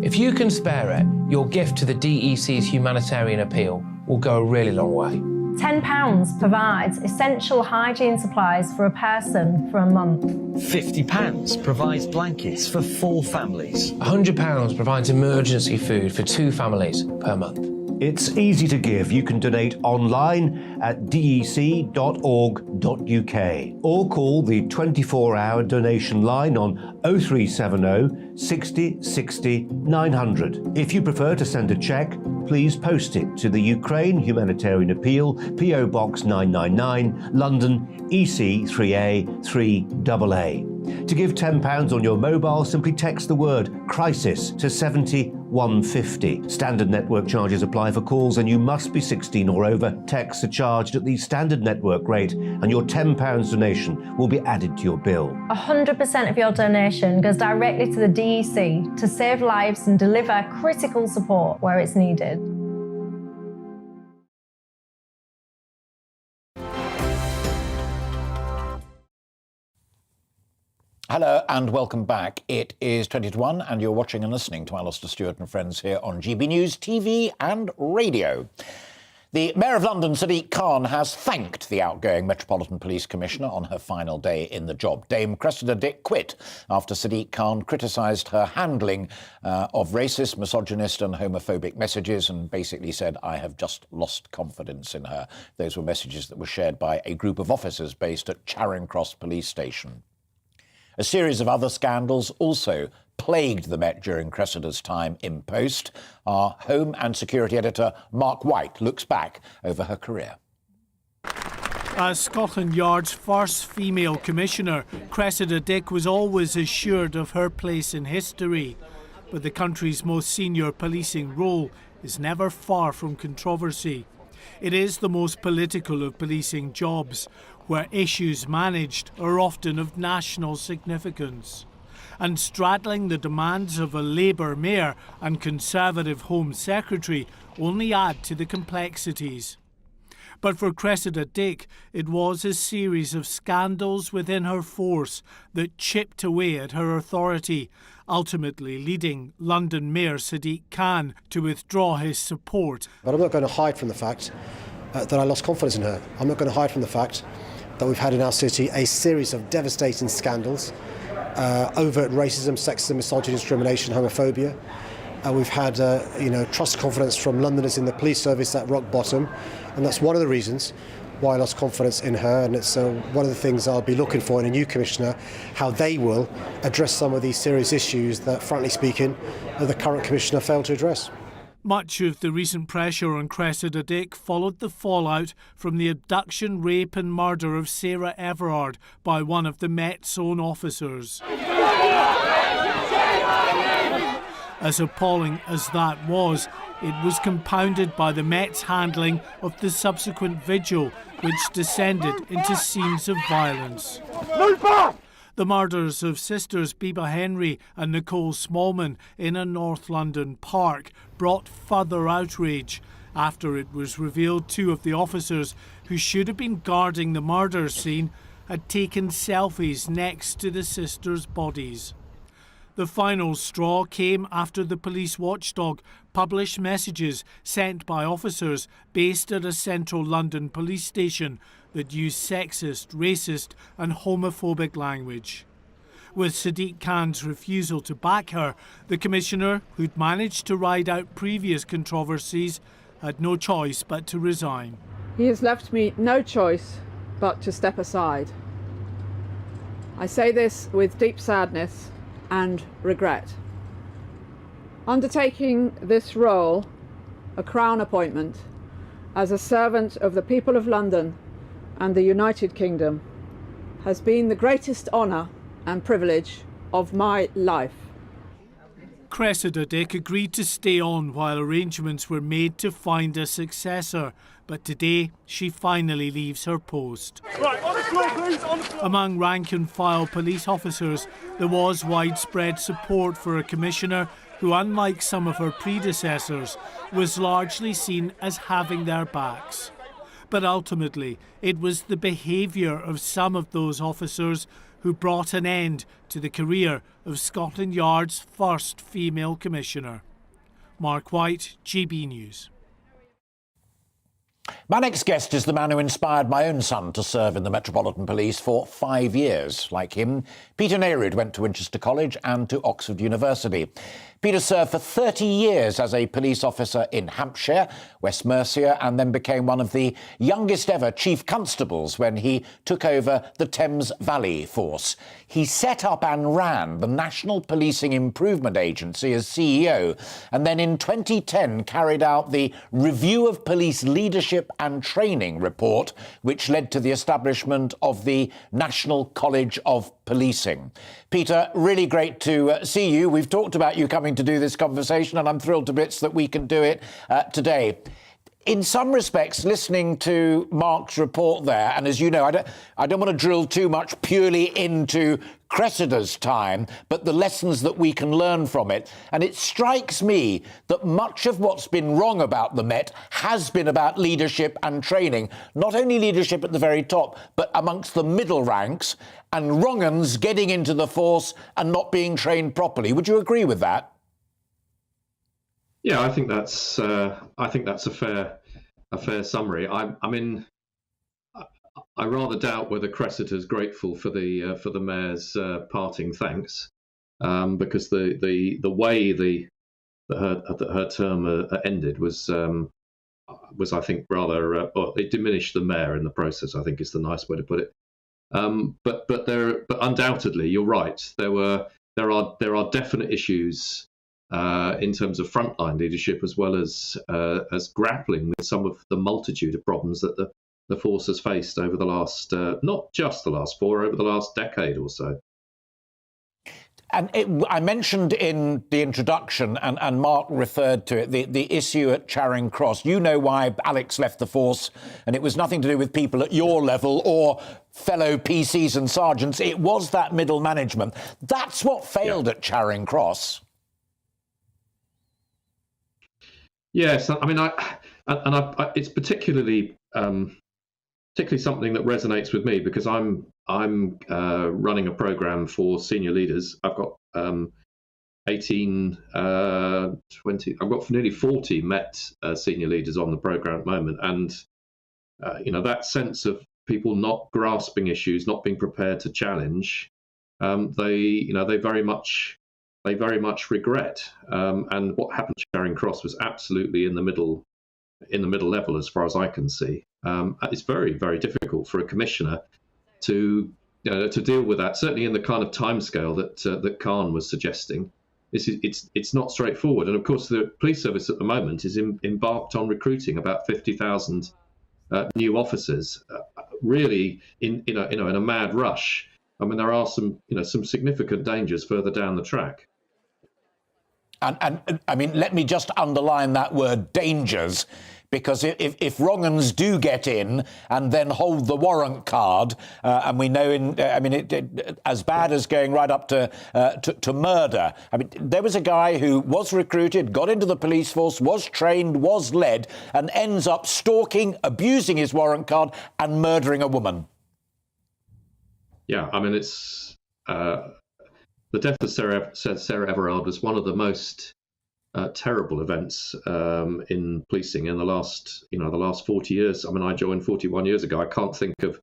If you can spare it, your gift to the DEC's humanitarian appeal will go a really long way. £10 provides essential hygiene supplies for a person for a month. £50 provides blankets for 4 families. £100 provides emergency food for 2 families per month. It's easy to give. You can donate online at dec.org.uk or call the 24-hour donation line on 0370 60 60 900. If you prefer to send a cheque, please post it to the Ukraine Humanitarian Appeal, PO Box 999, London, EC 3A 3AA. To give £10 on your mobile, simply text the word crisis to 70150. Standard network charges apply for calls and you must be 16 or over. Texts are charged at the standard network rate and your £10 donation will be added to your bill. 100% of your donation goes directly to the DEC to save lives and deliver critical support where it's needed. Hello and welcome back. It is 20 to 1 and you're watching and listening to Alastair Stewart and friends here on GB News TV and radio. The Mayor of London, Sadiq Khan, has thanked the outgoing Metropolitan Police Commissioner on her final day in the job. Dame Cressida Dick quit after Sadiq Khan criticised her handling of racist, misogynist and homophobic messages and basically said, I have just lost confidence in her. Those were messages that were shared by a group of officers based at Charing Cross Police Station. A series of other scandals also plagued the Met during Cressida's time in post. Our Home and Security editor, Mark White, looks back over her career. As Scotland Yard's first female commissioner, Cressida Dick was always assured of her place in history. But the country's most senior policing role is never far from controversy. It is the most political of policing jobs, where issues managed are often of national significance. And straddling the demands of a Labour mayor and Conservative Home Secretary only add to the complexities. But for Cressida Dick, it was a series of scandals within her force that chipped away at her authority, ultimately leading London Mayor Sadiq Khan to withdraw his support. But I'm not going to hide from the fact that I lost confidence in her. I'm not going to hide from the fact that we've had in our city a series of devastating scandals, overt racism, sexism, misogyny, discrimination, homophobia. We've had trust confidence from Londoners in the police service at rock bottom, and that's one of the reasons why I lost confidence in her, and it's one of the things I'll be looking for in a new commissioner, how they will address some of these serious issues that, frankly speaking, the current commissioner failed to address. Much of the recent pressure on Cressida Dick followed the fallout from the abduction, rape and murder of Sarah Everard by one of the Met's own officers. As appalling as that was, it was compounded by the Met's handling of the subsequent vigil, which descended into scenes of violence. The murders of sisters Biba Henry and Nicole Smallman in a North London park brought further outrage after it was revealed two of the officers who should have been guarding the murder scene had taken selfies next to the sisters' bodies. The final straw came after the police watchdog published messages sent by officers based at a central London police station that used sexist, racist and homophobic language. With Sadiq Khan's refusal to back her, the Commissioner, who'd managed to ride out previous controversies, had no choice but to resign. He has left me no choice but to step aside. I say this with deep sadness and regret. Undertaking this role, a Crown appointment, as a servant of the people of London and the United Kingdom, has been the greatest honour and privilege of my life. Cressida Dick agreed to stay on while arrangements were made to find a successor, but today she finally leaves her post. Right, on the floor, please, on the floor. Among rank-and-file police officers, there was widespread support for a commissioner who, unlike some of her predecessors, was largely seen as having their backs. But ultimately, it was the behaviour of some of those officers who brought an end to the career of Scotland Yard's first female commissioner. Mark White, GB News. My next guest is the man who inspired my own son to serve in the Metropolitan Police for 5 years. Like him, Peter Nehrud went to Winchester College and to Oxford University. Peter served for 30 years as a police officer in Hampshire, West Mercia, and then became one of the youngest ever chief constables when he took over the Thames Valley Force. He set up and ran the National Policing Improvement Agency as CEO, and then in 2010 carried out the Review of Police Leadership and Training report, which led to the establishment of the National College of Policing. Peter, really great to see you. We've talked about you coming to do this conversation, and I'm thrilled to bits that we can do it today. In some respects, listening to Mark's report there, and as you know, I don't want to drill too much purely into Cressida's time, but the lessons that we can learn from it. And it strikes me that much of what's been wrong about the Met has been about leadership and training. Not only leadership at the very top, but amongst the middle ranks, and wrong uns getting into the force and not being trained properly. Would you agree with that? Yeah, I think that's a fair summary. I mean, I rather doubt whether Cressida's grateful for the mayor's parting thanks, because the way that her term ended was I think rather it diminished the mayor in the process, I think is the nice way to put it. But undoubtedly, you're right. There are definite issues in terms of frontline leadership, as well as grappling with some of the multitude of problems that the force has faced over the last, not just the last over the last decade or so. And I mentioned in the introduction, and Mark referred to it, the issue at Charing Cross. You know why Alex left the force, and it was nothing to do with people at your level or fellow PCs and sergeants. It was that middle management. That's what failed at Charing Cross. Yes, I mean, it's particularly something that resonates with me because I'm running a program for senior leaders. I've got 20. I've got nearly 40 Met senior leaders on the program at the moment, and that sense of people not grasping issues, not being prepared to challenge, they very much regret. And what happened to Charing Cross was absolutely in the middle level, as far as I can see. It's very, very difficult for a commissioner to deal with that. Certainly in the kind of timescale that Khan was suggesting, it's not straightforward. And of course, the police service at the moment is embarked on recruiting about 50,000 new officers, really in a mad rush. I mean, there are some significant dangers further down the track. And I mean, let me just underline that word dangers, Because if wrong-uns do get in and then hold the warrant card, and we know, as bad as going right up to murder. I mean, there was a guy who was recruited, got into the police force, was trained, was led, and ends up stalking, abusing his warrant card and murdering a woman. Yeah, I mean, it's the death of Sarah Everard was one of the most terrible events in policing in the last 40 years. I mean, I joined 41 years ago. I can't think of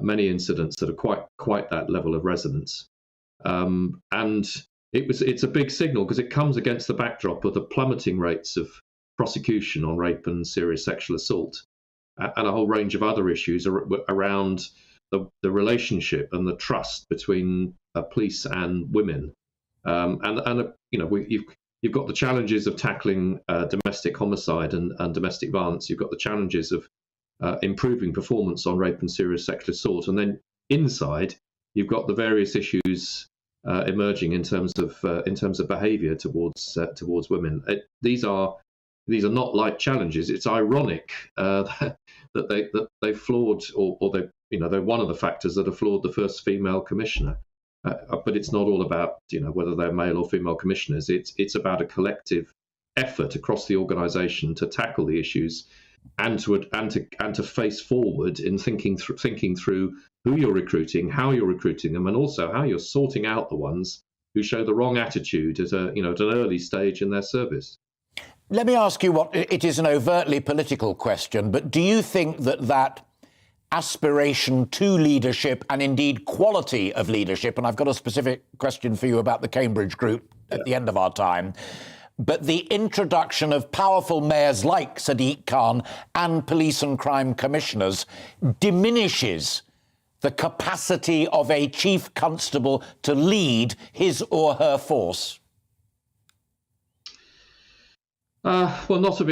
many incidents that are quite that level of resonance. And it's a big signal because it comes against the backdrop of the plummeting rates of prosecution on rape and serious sexual assault, and a whole range of other issues around the relationship and the trust between police and women. You've got the challenges of tackling domestic homicide and domestic violence. You've got the challenges of improving performance on rape and serious sexual assault, and then inside you've got the various issues emerging in terms of behaviour towards women. These are not light challenges. It's ironic that they flawed, or they're one of the factors that have flawed the first female commissioner. But it's not all about whether they're male or female commissioners. It's about a collective effort across the organisation to tackle the issues and to face forward in thinking through who you're recruiting, how you're recruiting them, and also how you're sorting out the ones who show the wrong attitude at an early stage in their service. Let me ask you it is an overtly political question, but do you think that aspiration to leadership and indeed quality of leadership, and I've got a specific question for you about the Cambridge group at the end of our time, but the introduction of powerful mayors like Sadiq Khan and police and crime commissioners diminishes the capacity of a chief constable to lead his or her force? Well, not of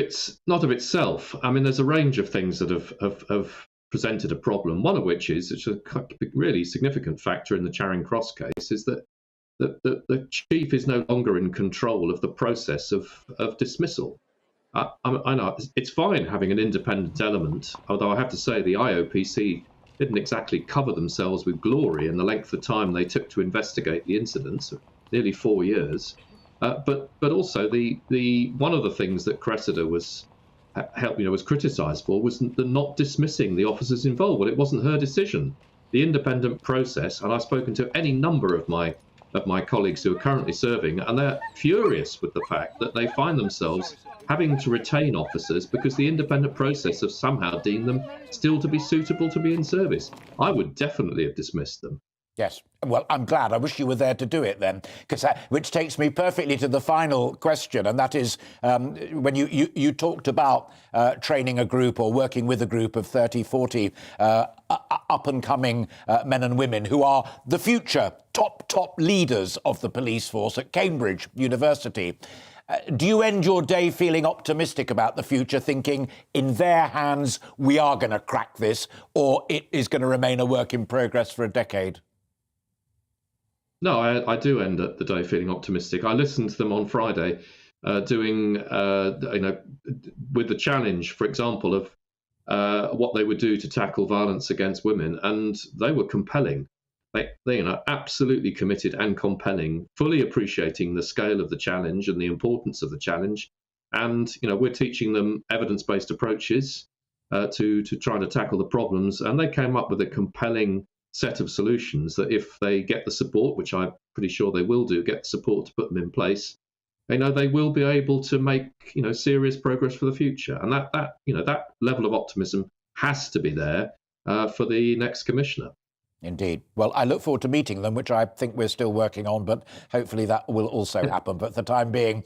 itself. I mean, there's a range of things that have presented a problem. One of which is, it's a really significant factor in the Charing Cross case, is that the chief is no longer in control of the process of dismissal. I know it's fine having an independent element, although I have to say the IOPC didn't exactly cover themselves with glory in the length of time they took to investigate the incidents, nearly 4 years. But also the one of the things that Cressida was criticised for was the not dismissing the officers involved. Well, it wasn't her decision. The independent process, and I've spoken to any number of my colleagues who are currently serving, and they're furious with the fact that they find themselves having to retain officers because the independent process have somehow deemed them still to be suitable to be in service. I would definitely have dismissed them. Yes. Well, I'm glad. I wish you were there to do it then, which takes me perfectly to the final question, and that is when you talked about training a group or working with a group of 30, 40 up-and-coming men and women who are the future top leaders of the police force at Cambridge University. Do you end your day feeling optimistic about the future, thinking in their hands we are going to crack this, or it is going to remain a work in progress for a decade? No, I do end the day feeling optimistic. I listened to them on Friday doing, with the challenge, for example, of what they would do to tackle violence against women. And they were compelling. They absolutely committed and compelling, fully appreciating the scale of the challenge and the importance of the challenge. And, we're teaching them evidence-based approaches to trying to tackle the problems. And they came up with a compelling set of solutions that if they get the support, which I'm pretty sure they will do, get the support to put them in place, they will be able to make, serious progress for the future. And that level of optimism has to be there for the next commissioner. Indeed. Well, I look forward to meeting them, which I think we're still working on, but hopefully that will also happen. But for the time being,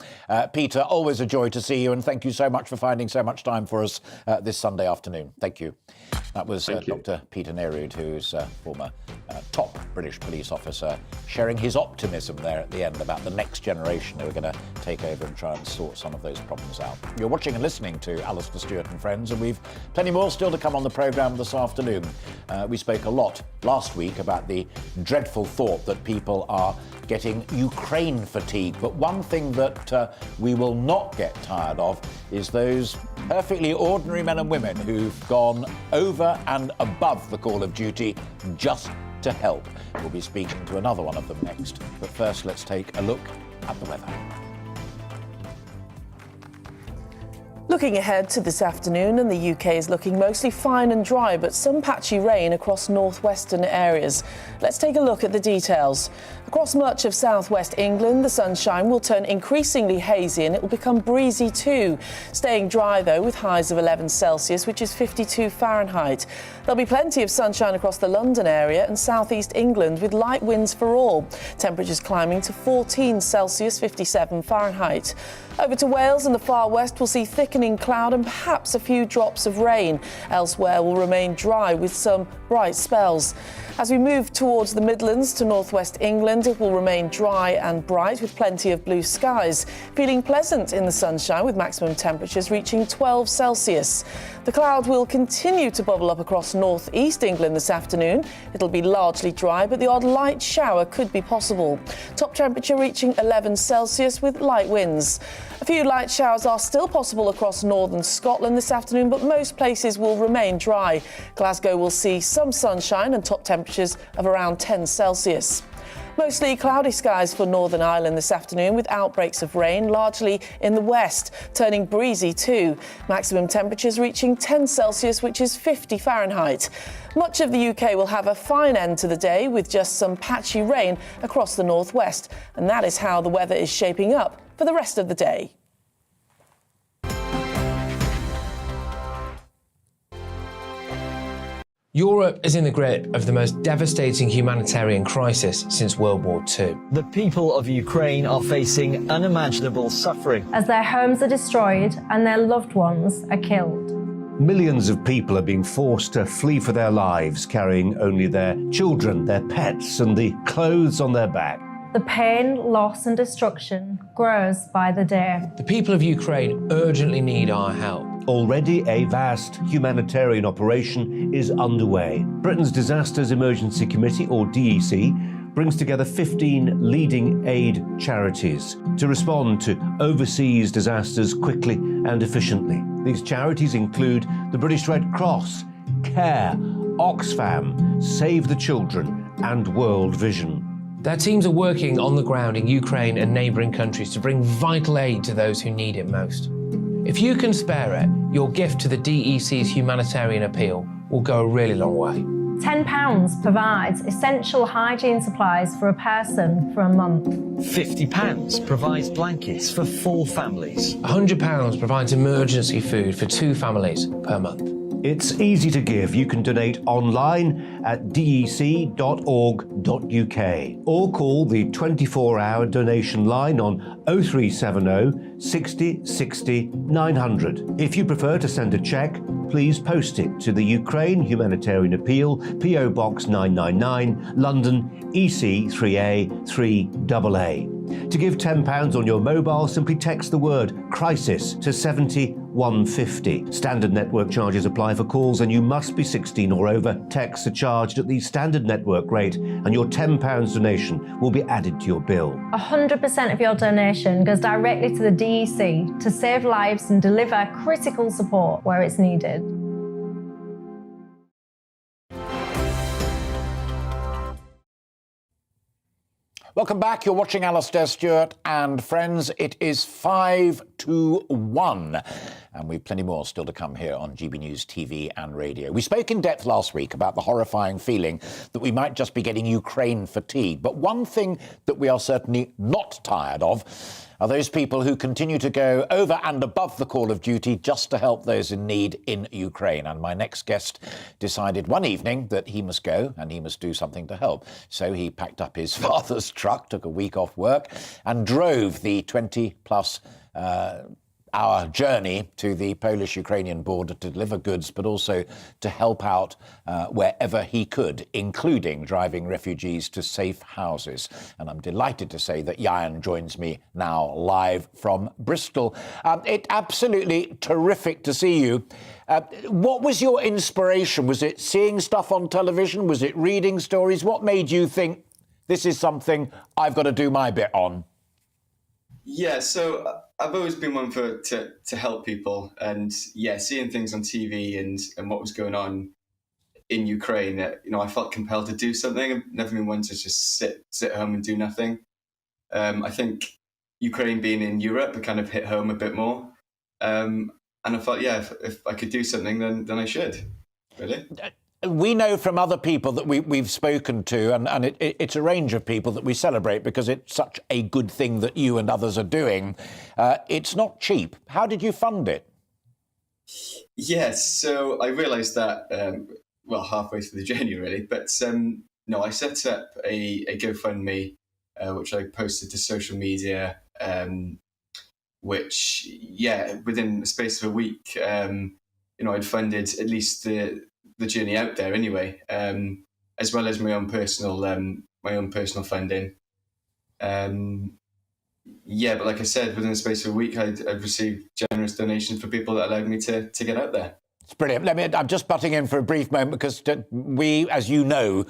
Peter, always a joy to see you, and thank you so much for finding so much time for us this Sunday afternoon. Thank you. That was Dr. Peter Nehrud, who's a former top British police officer, sharing his optimism there at the end about the next generation who are going to take over and try and sort some of those problems out. You're watching and listening to Alastair Stewart and Friends, and we've plenty more still to come on the programme this afternoon. We spoke a lot last last week about the dreadful thought that people are getting Ukraine fatigue. But one thing that we will not get tired of is those perfectly ordinary men and women who've gone over and above the call of duty just to help. We'll be speaking to another one of them next. But first, let's take a look at the weather. Looking ahead to this afternoon, and the UK is looking mostly fine and dry, but some patchy rain across northwestern areas. Let's take a look at the details. Across much of southwest England, the sunshine will turn increasingly hazy and it will become breezy too. Staying dry though, with highs of 11 Celsius, which is 52 Fahrenheit. There'll be plenty of sunshine across the London area and southeast England, with light winds for all. Temperatures climbing to 14 Celsius, 57 Fahrenheit. Over to Wales and the far west, we'll see thickening cloud and perhaps a few drops of rain. Elsewhere will remain dry with some bright spells. As we move towards the Midlands to northwest England, it will remain dry and bright with plenty of blue skies. Feeling pleasant in the sunshine with maximum temperatures reaching 12 Celsius. The cloud will continue to bubble up across northeast England this afternoon. It'll be largely dry, but the odd light shower could be possible. Top temperature reaching 11 Celsius with light winds. A few light showers are still possible across northern Scotland this afternoon, but most places will remain dry. Glasgow will see some sunshine and top temperatures of around 10 Celsius. Mostly cloudy skies for Northern Ireland this afternoon, with outbreaks of rain largely in the west, turning breezy too. Maximum temperatures reaching 10 Celsius, which is 50 Fahrenheit. Much of the UK will have a fine end to the day, with just some patchy rain across the northwest. And that is how the weather is shaping up for the rest of the day. Europe is in the grip of the most devastating humanitarian crisis since World War II. The people of Ukraine are facing unimaginable suffering as their homes are destroyed and their loved ones are killed. Millions of people are being forced to flee for their lives, carrying only their children, their pets, and the clothes on their back. The pain, loss and destruction grows by the day. The people of Ukraine urgently need our help. Already a vast humanitarian operation is underway. Britain's Disasters Emergency Committee, or DEC, brings together 15 leading aid charities to respond to overseas disasters quickly and efficiently. These charities include the British Red Cross, CARE, Oxfam, Save the Children, and World Vision. Their teams are working on the ground in Ukraine and neighbouring countries to bring vital aid to those who need it most. If you can spare it, your gift to the DEC's humanitarian appeal will go a really long way. £10 provides essential hygiene supplies for a person for a month. £50 provides blankets for 4 families. £100 provides emergency food for 2 families per month. It's easy to give. You can donate online at dec.org.uk or call the 24-hour donation line on 0370 60 60 900. If you prefer to send a cheque, please post it to the Ukraine Humanitarian Appeal, PO Box 999, London, EC 3A 3AA. To give £10 on your mobile, simply text the word crisis to 70150. Standard network charges apply for calls, and you must be 16 or over. Texts are charged at the standard network rate, and your £10 donation will be added to your bill. 100% of your donation goes directly to the DEC to save lives and deliver critical support where it's needed. Welcome back. You're watching Alastair Stewart and friends. It is 5 to 1. And we've plenty more still to come here on GB News TV and radio. We spoke in depth last week about the horrifying feeling that we might just be getting Ukraine fatigue. But one thing that we are certainly not tired of are those people who continue to go over and above the call of duty just to help those in need in Ukraine. And my next guest decided one evening that he must go and he must do something to help. So he packed up his father's truck, took a week off work and drove the 20-plus our journey to the Polish-Ukrainian border to deliver goods, but also to help out wherever he could, including driving refugees to safe houses. And I'm delighted to say that Jan joins me now live from Bristol. It's absolutely terrific to see you. What was your inspiration? Was it seeing stuff on television? Was it reading stories? What made you think, this is something I've got to do my bit on? Yeah, so I've always been one to help people, and seeing things on TV and what was going on in Ukraine, I felt compelled to do something. I've never been one to just sit at home and do nothing. I think Ukraine being in Europe, it kind of hit home a bit more, and I felt, if I could do something, then I should, really. We know from other people that we've spoken to, and it's a range of people that we celebrate because it's such a good thing that you and others are doing. It's not cheap. How did you fund it? Yes, so I realised that, halfway through the journey, really. But no, I set up a GoFundMe, which I posted to social media, which, within the space of a week, I'd funded at least the journey out there anyway, as well as my own personal funding. But like I said, within the space of a week, I'd received generous donations for people that allowed me to get out there. It's brilliant. I'm just butting in for a brief moment because we, as you know,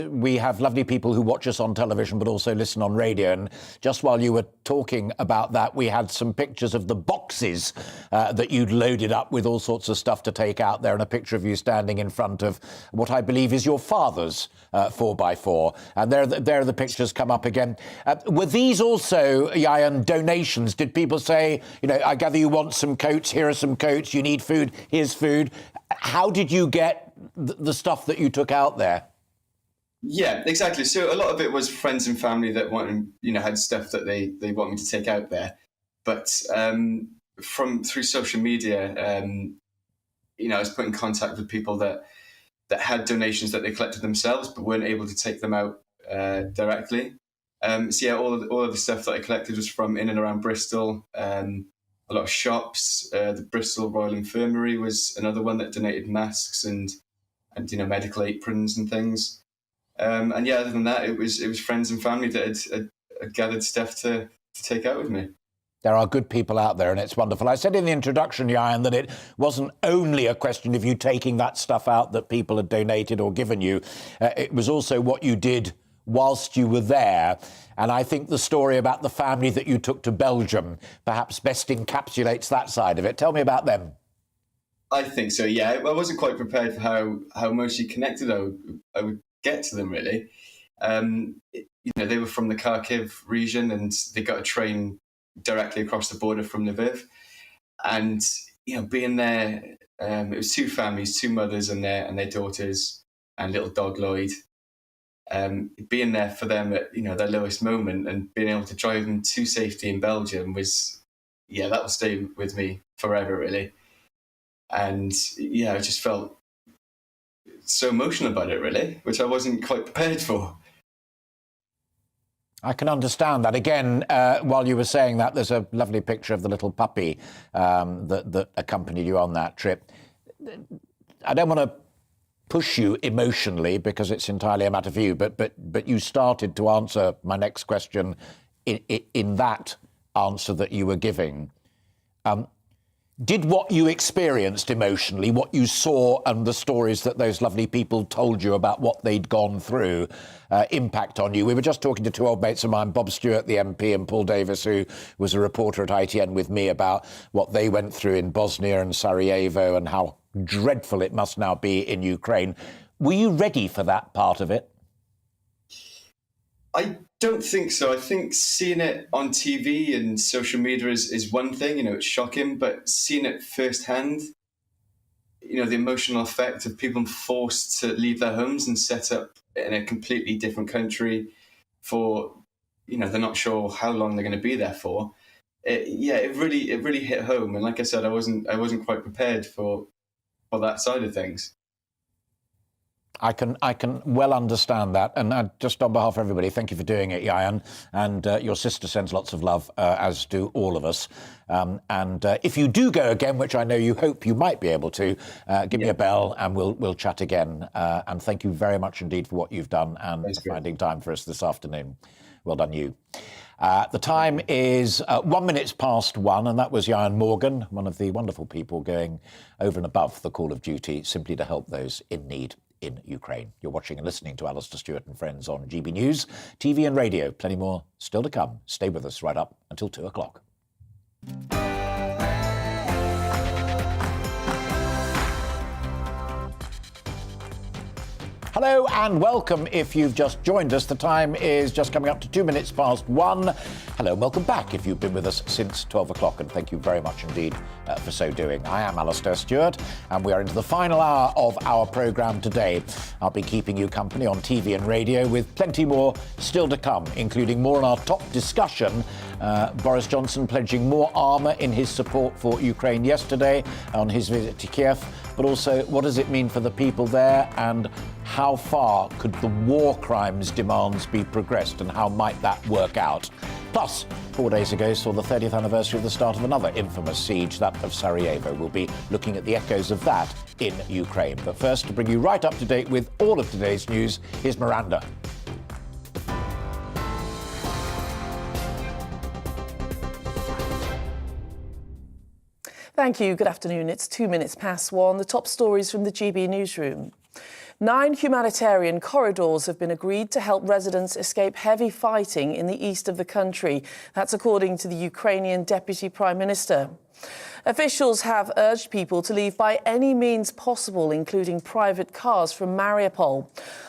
we have lovely people who watch us on television but also listen on radio. And just while you were talking about that, we had some pictures of the boxes that you'd loaded up with all sorts of stuff to take out there, and a picture of you standing in front of what I believe is your father's 4x4. And there are the pictures come up again. Were these also, Jan, donations? Did people say, I gather you want some coats, here are some coats, you need food, here's food? How did you get the stuff that you took out there? Yeah, exactly. So a lot of it was friends and family that wanted, had stuff that they want me to take out there. But through social media, I was put in contact with people that had donations that they collected themselves but weren't able to take them out directly. All of the stuff that I collected was from in and around Bristol. A lot of shops. The Bristol Royal Infirmary was another one that donated masks and medical aprons and things. Other than that, it was friends and family that had gathered stuff to take out with me. There are good people out there, and it's wonderful. I said in the introduction, Jan, that it wasn't only a question of you taking that stuff out that people had donated or given you. It was also what you did whilst you were there. And I think the story about the family that you took to Belgium perhaps best encapsulates that side of it. Tell me about them. I think so, yeah. I wasn't quite prepared for how emotionally connected I would get to them, really. They were from the Kharkiv region, and they got a train directly across the border from Lviv. And, being there, it was two families, two mothers and their daughters, and little dog Lloyd. Being there for them at their lowest moment and being able to drive them to safety in Belgium was, that will stay with me forever, really. And I just felt so emotional about it, really, which I wasn't quite prepared for. I can understand that. Again, while you were saying that, there's a lovely picture of the little puppy that accompanied you on that trip. I don't want to push you emotionally because it's entirely a matter for you, but you started to answer my next question in that answer that you were giving. Did what you experienced emotionally, what you saw and the stories that those lovely people told you about what they'd gone through impact on you? We were just talking to two old mates of mine, Bob Stewart, the MP, and Paul Davis, who was a reporter at ITN with me, about what they went through in Bosnia and Sarajevo and how dreadful it must now be in Ukraine. Were you ready for that part of it? I don't think so. I think seeing it on TV and social media is one thing, it's shocking, but seeing it firsthand, the emotional effect of people forced to leave their homes and set up in a completely different country for, they're not sure how long they're going to be there for. It really hit home. And like I said, I wasn't quite prepared for that side of things. I can well understand that. And just on behalf of everybody, thank you for doing it, Yayan. And your sister sends lots of love, as do all of us. And if you do go again, which I know you hope you might be able to, give me a bell and we'll chat again. And thank you very much indeed for what you've done and finding time for us this afternoon. Well done, you. The time is 1 minute past 1, and that was Yayan Morgan, one of the wonderful people going over and above the call of duty simply to help those in need in Ukraine. You're watching and listening to Alastair Stewart and Friends on GB News, TV and radio. Plenty more still to come. Stay with us right up until 2 o'clock. Hello and welcome if you've just joined us. The time is just coming up to 2 minutes past 1. Hello and welcome back if you've been with us since 12 o'clock, and thank you very much indeed for so doing. I am Alastair Stewart and we are into the final hour of our programme today. I'll be keeping you company on TV and radio with plenty more still to come, including more on our top discussion. Boris Johnson pledging more armour in his support for Ukraine yesterday on his visit to Kiev, but also what does it mean for the people there, and how far could the war crimes demands be progressed and how might that work out? Plus, 4 days ago saw the 30th anniversary of the start of another infamous siege, that of Sarajevo. We'll be looking at the echoes of that in Ukraine. But first, to bring you right up to date with all of today's news, here's Miranda. Thank you. Good afternoon. It's 2 minutes past 1. The top stories from the GB newsroom. 9 humanitarian corridors have been agreed to help residents escape heavy fighting in the east of the country. That's according to the Ukrainian Deputy Prime Minister. Officials have urged people to leave by any means possible, including private cars from Mariupol,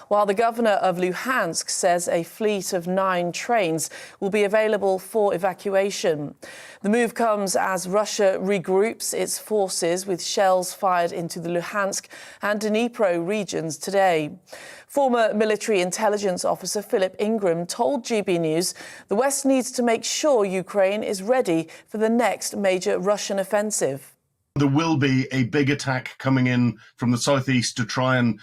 while the governor of Luhansk says a fleet of 9 trains will be available for evacuation. The move comes as Russia regroups its forces with shells fired into the Luhansk and Dnipro regions today. Former military intelligence officer Philip Ingram told GB News the West needs to make sure Ukraine is ready for the next major Russian offensive. There will be a big attack coming in from the southeast to try and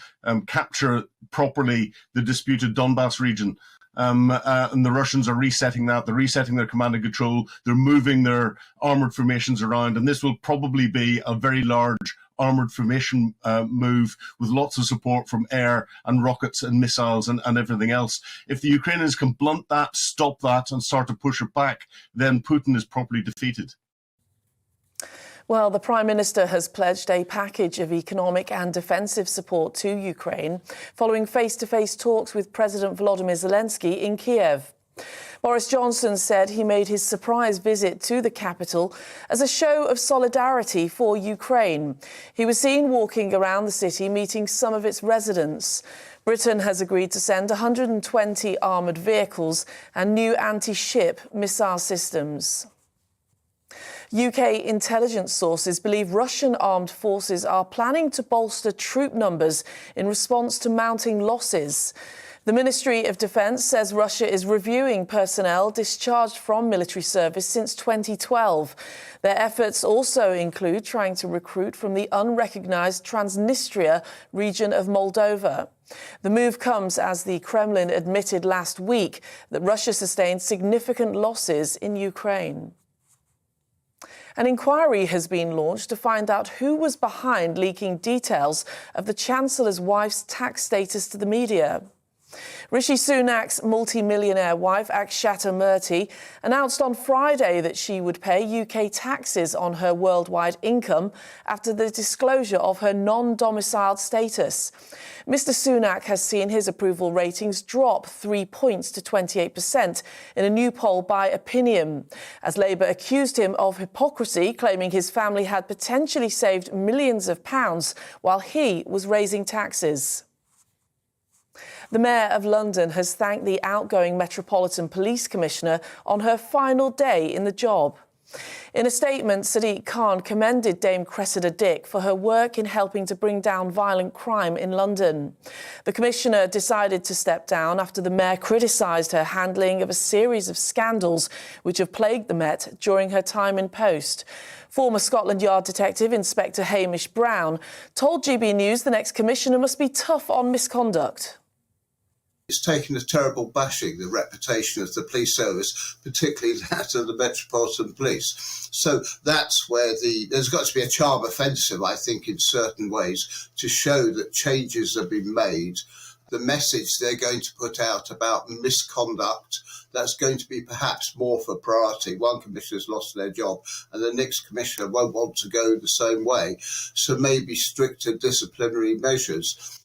capture properly the disputed Donbass region. And the Russians are resetting that. They're resetting their command and control. They're moving their armoured formations around. And this will probably be a very large armoured formation move with lots of support from air and rockets and missiles and everything else. If the Ukrainians can blunt that, stop that and start to push it back, then Putin is properly defeated. Well, the Prime Minister has pledged a package of economic and defensive support to Ukraine following face-to-face talks with President Volodymyr Zelensky in Kiev. Boris Johnson said he made his surprise visit to the capital as a show of solidarity for Ukraine. He was seen walking around the city, meeting some of its residents. Britain has agreed to send 120 armoured vehicles and new anti-ship missile systems. UK intelligence sources believe Russian armed forces are planning to bolster troop numbers in response to mounting losses. The Ministry of Defence says Russia is reviewing personnel discharged from military service since 2012. Their efforts also include trying to recruit from the unrecognised Transnistria region of Moldova. The move comes as the Kremlin admitted last week that Russia sustained significant losses in Ukraine. An inquiry has been launched to find out who was behind leaking details of the Chancellor's wife's tax status to the media. Rishi Sunak's multi-millionaire wife, Akshata Murthy, announced on Friday that she would pay UK taxes on her worldwide income after the disclosure of her non-domiciled status. Mr Sunak has seen his approval ratings drop 3 points to 28% in a new poll by Opinion, as Labour accused him of hypocrisy, claiming his family had potentially saved millions of pounds while he was raising taxes. The Mayor of London has thanked the outgoing Metropolitan Police Commissioner on her final day in the job. In a statement, Sadiq Khan commended Dame Cressida Dick for her work in helping to bring down violent crime in London. The Commissioner decided to step down after the Mayor criticised her handling of a series of scandals which have plagued the Met during her time in post. Former Scotland Yard detective Inspector Hamish Brown told GB News the next Commissioner must be tough on misconduct. It's taken a terrible bashing, the reputation of the police service, particularly that of the Metropolitan Police. So that's where there's got to be a charm offensive, I think, in certain ways, to show that changes have been made. The message they're going to put out about misconduct, that's going to be perhaps more for priority. One commissioner's lost their job and the next commissioner won't want to go the same way. So maybe stricter disciplinary measures.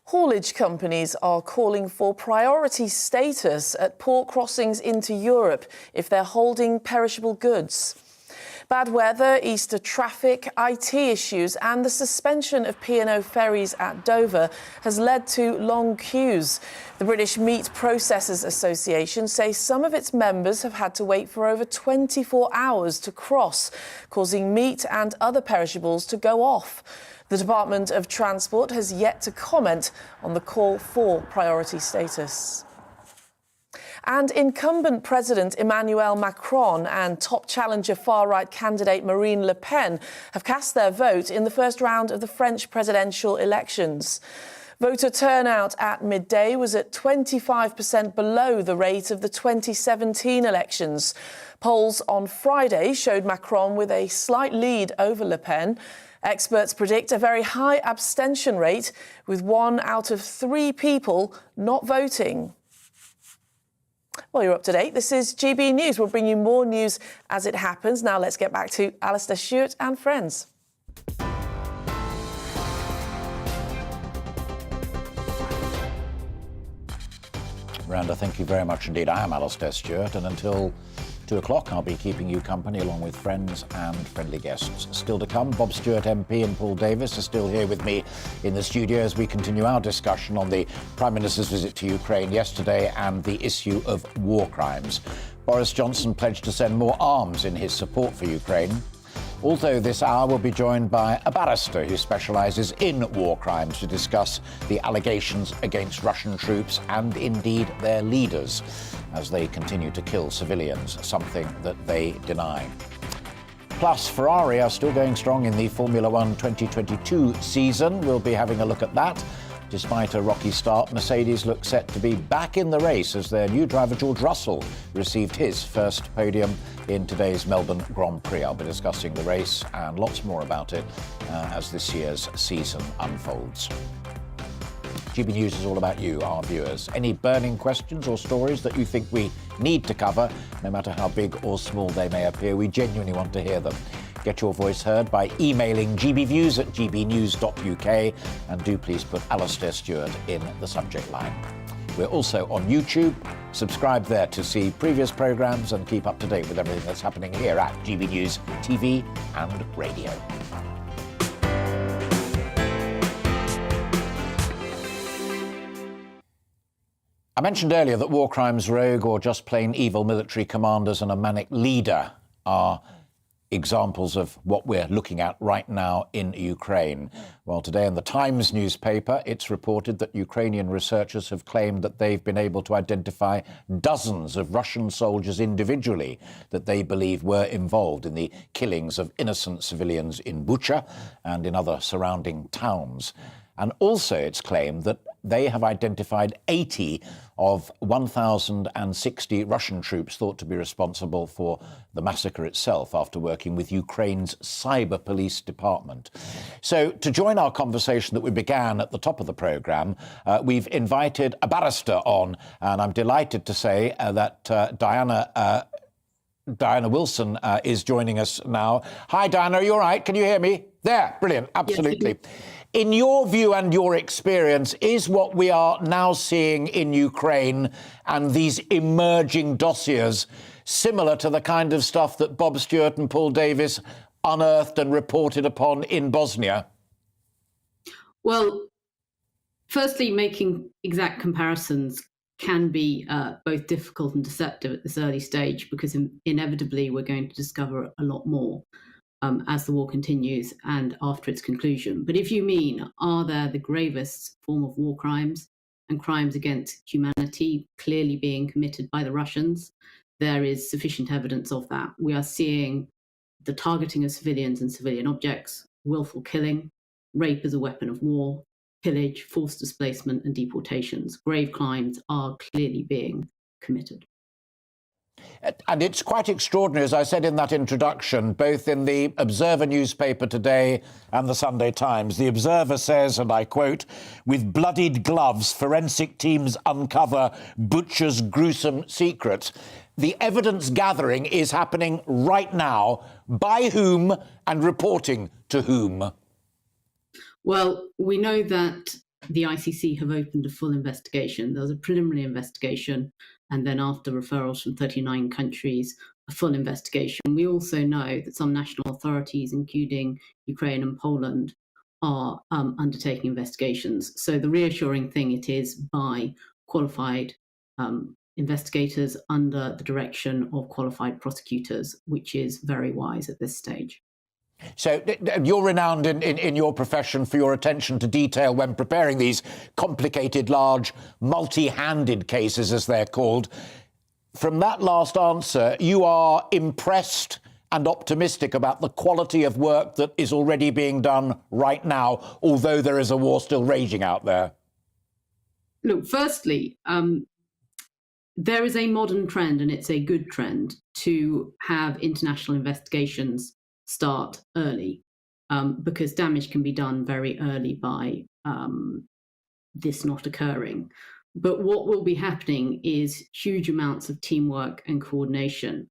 Haulage companies are calling for priority status at port crossings into Europe if they're holding perishable goods. Bad weather, Easter traffic, IT issues and the suspension of P&O ferries at Dover has led to long queues. The British Meat Processors Association says some of its members have had to wait for over 24 hours to cross, causing meat and other perishables to go off. The Department of Transport has yet to comment on the call for priority status. And incumbent President Emmanuel Macron and top challenger far-right candidate Marine Le Pen have cast their vote in the first round of the French presidential elections. Voter turnout at midday was at 25% below the rate of the 2017 elections. Polls on Friday showed Macron with a slight lead over Le Pen. Experts predict a very high abstention rate, with 1 out of 3 people not voting. Well, you're up to date. This is GB News. We'll bring you more news as it happens. Now let's get back to Alastair Stewart and friends. Miranda, thank you very much indeed. I am Alastair Stewart, and until 2 o'clock, I'll be keeping you company along with friends and friendly guests. Still to come, Bob Stewart MP and Paul Davis are still here with me in the studio as we continue our discussion on the Prime Minister's visit to Ukraine yesterday and the issue of war crimes. Boris Johnson pledged to send more arms in his support for Ukraine. Also this hour, we'll be joined by a barrister who specialises in war crimes to discuss the allegations against Russian troops and indeed their leaders as they continue to kill civilians, something that they deny. Plus, Ferrari are still going strong in the Formula One 2022 season. We'll be having a look at that. Despite a rocky start, Mercedes look set to be back in the race as their new driver George Russell received his first podium in today's Melbourne Grand Prix. I'll be discussing the race and lots more about it as this year's season unfolds. GB News is all about you, our viewers. Any burning questions or stories that you think we need to cover, no matter how big or small they may appear, we genuinely want to hear them. Get your voice heard by emailing gbviews@gbnews.uk and do please put Alastair Stewart in the subject line. We're also on YouTube. Subscribe there to see previous programmes and keep up to date with everything that's happening here at GB News TV and radio. I mentioned earlier that war crimes rogue or just plain evil military commanders and a manic leader are examples of what we're looking at right now in Ukraine. Well, today in the Times newspaper, it's reported that Ukrainian researchers have claimed that they've been able to identify dozens of Russian soldiers individually that they believe were involved in the killings of innocent civilians in Bucha and in other surrounding towns. And also it's claimed that they have identified 80 of 1,060 Russian troops thought to be responsible for the massacre itself after working with Ukraine's cyber police department. So to join our conversation that we began at the top of the programme, we've invited a barrister on, and I'm delighted to say that Diana Wilson is joining us now. Hi, Diana, are you all right? Can you hear me? There, brilliant, absolutely. Yes. In your view and your experience, is what we are now seeing in Ukraine and these emerging dossiers similar to the kind of stuff that Bob Stewart and Paul Davis unearthed and reported upon in Bosnia? Well, firstly, making exact comparisons can be both difficult and deceptive at this early stage, because inevitably we're going to discover a lot more as the war continues and after its conclusion. But if you mean, are there the gravest form of war crimes and crimes against humanity clearly being committed by the Russians, there is sufficient evidence of that. We are seeing the targeting of civilians and civilian objects, willful killing, rape as a weapon of war, pillage, forced displacement and deportations. Grave crimes are clearly being committed. And it's quite extraordinary, as I said in that introduction, both in the Observer newspaper today and the Sunday Times. The Observer says, and I quote, "With bloodied gloves, forensic teams uncover butcher's gruesome secrets." The evidence gathering is happening right now. By whom and reporting to whom? Well, we know that the ICC have opened a full investigation. There was a preliminary investigation, and then after referrals from 39 countries, a full investigation. We also know that some national authorities, including Ukraine and Poland, are undertaking investigations. So the reassuring thing, it is by qualified investigators under the direction of qualified prosecutors, which is very wise at this stage. So you're renowned in your profession for your attention to detail when preparing these complicated, large, multi-handed cases, as they're called. From that last answer, you are impressed and optimistic about the quality of work that is already being done right now, although there is a war still raging out there. Look, firstly, there is a modern trend, and it's a good trend, to have international investigations start early, because damage can be done very early by this not occurring. But what will be happening is huge amounts of teamwork and coordination.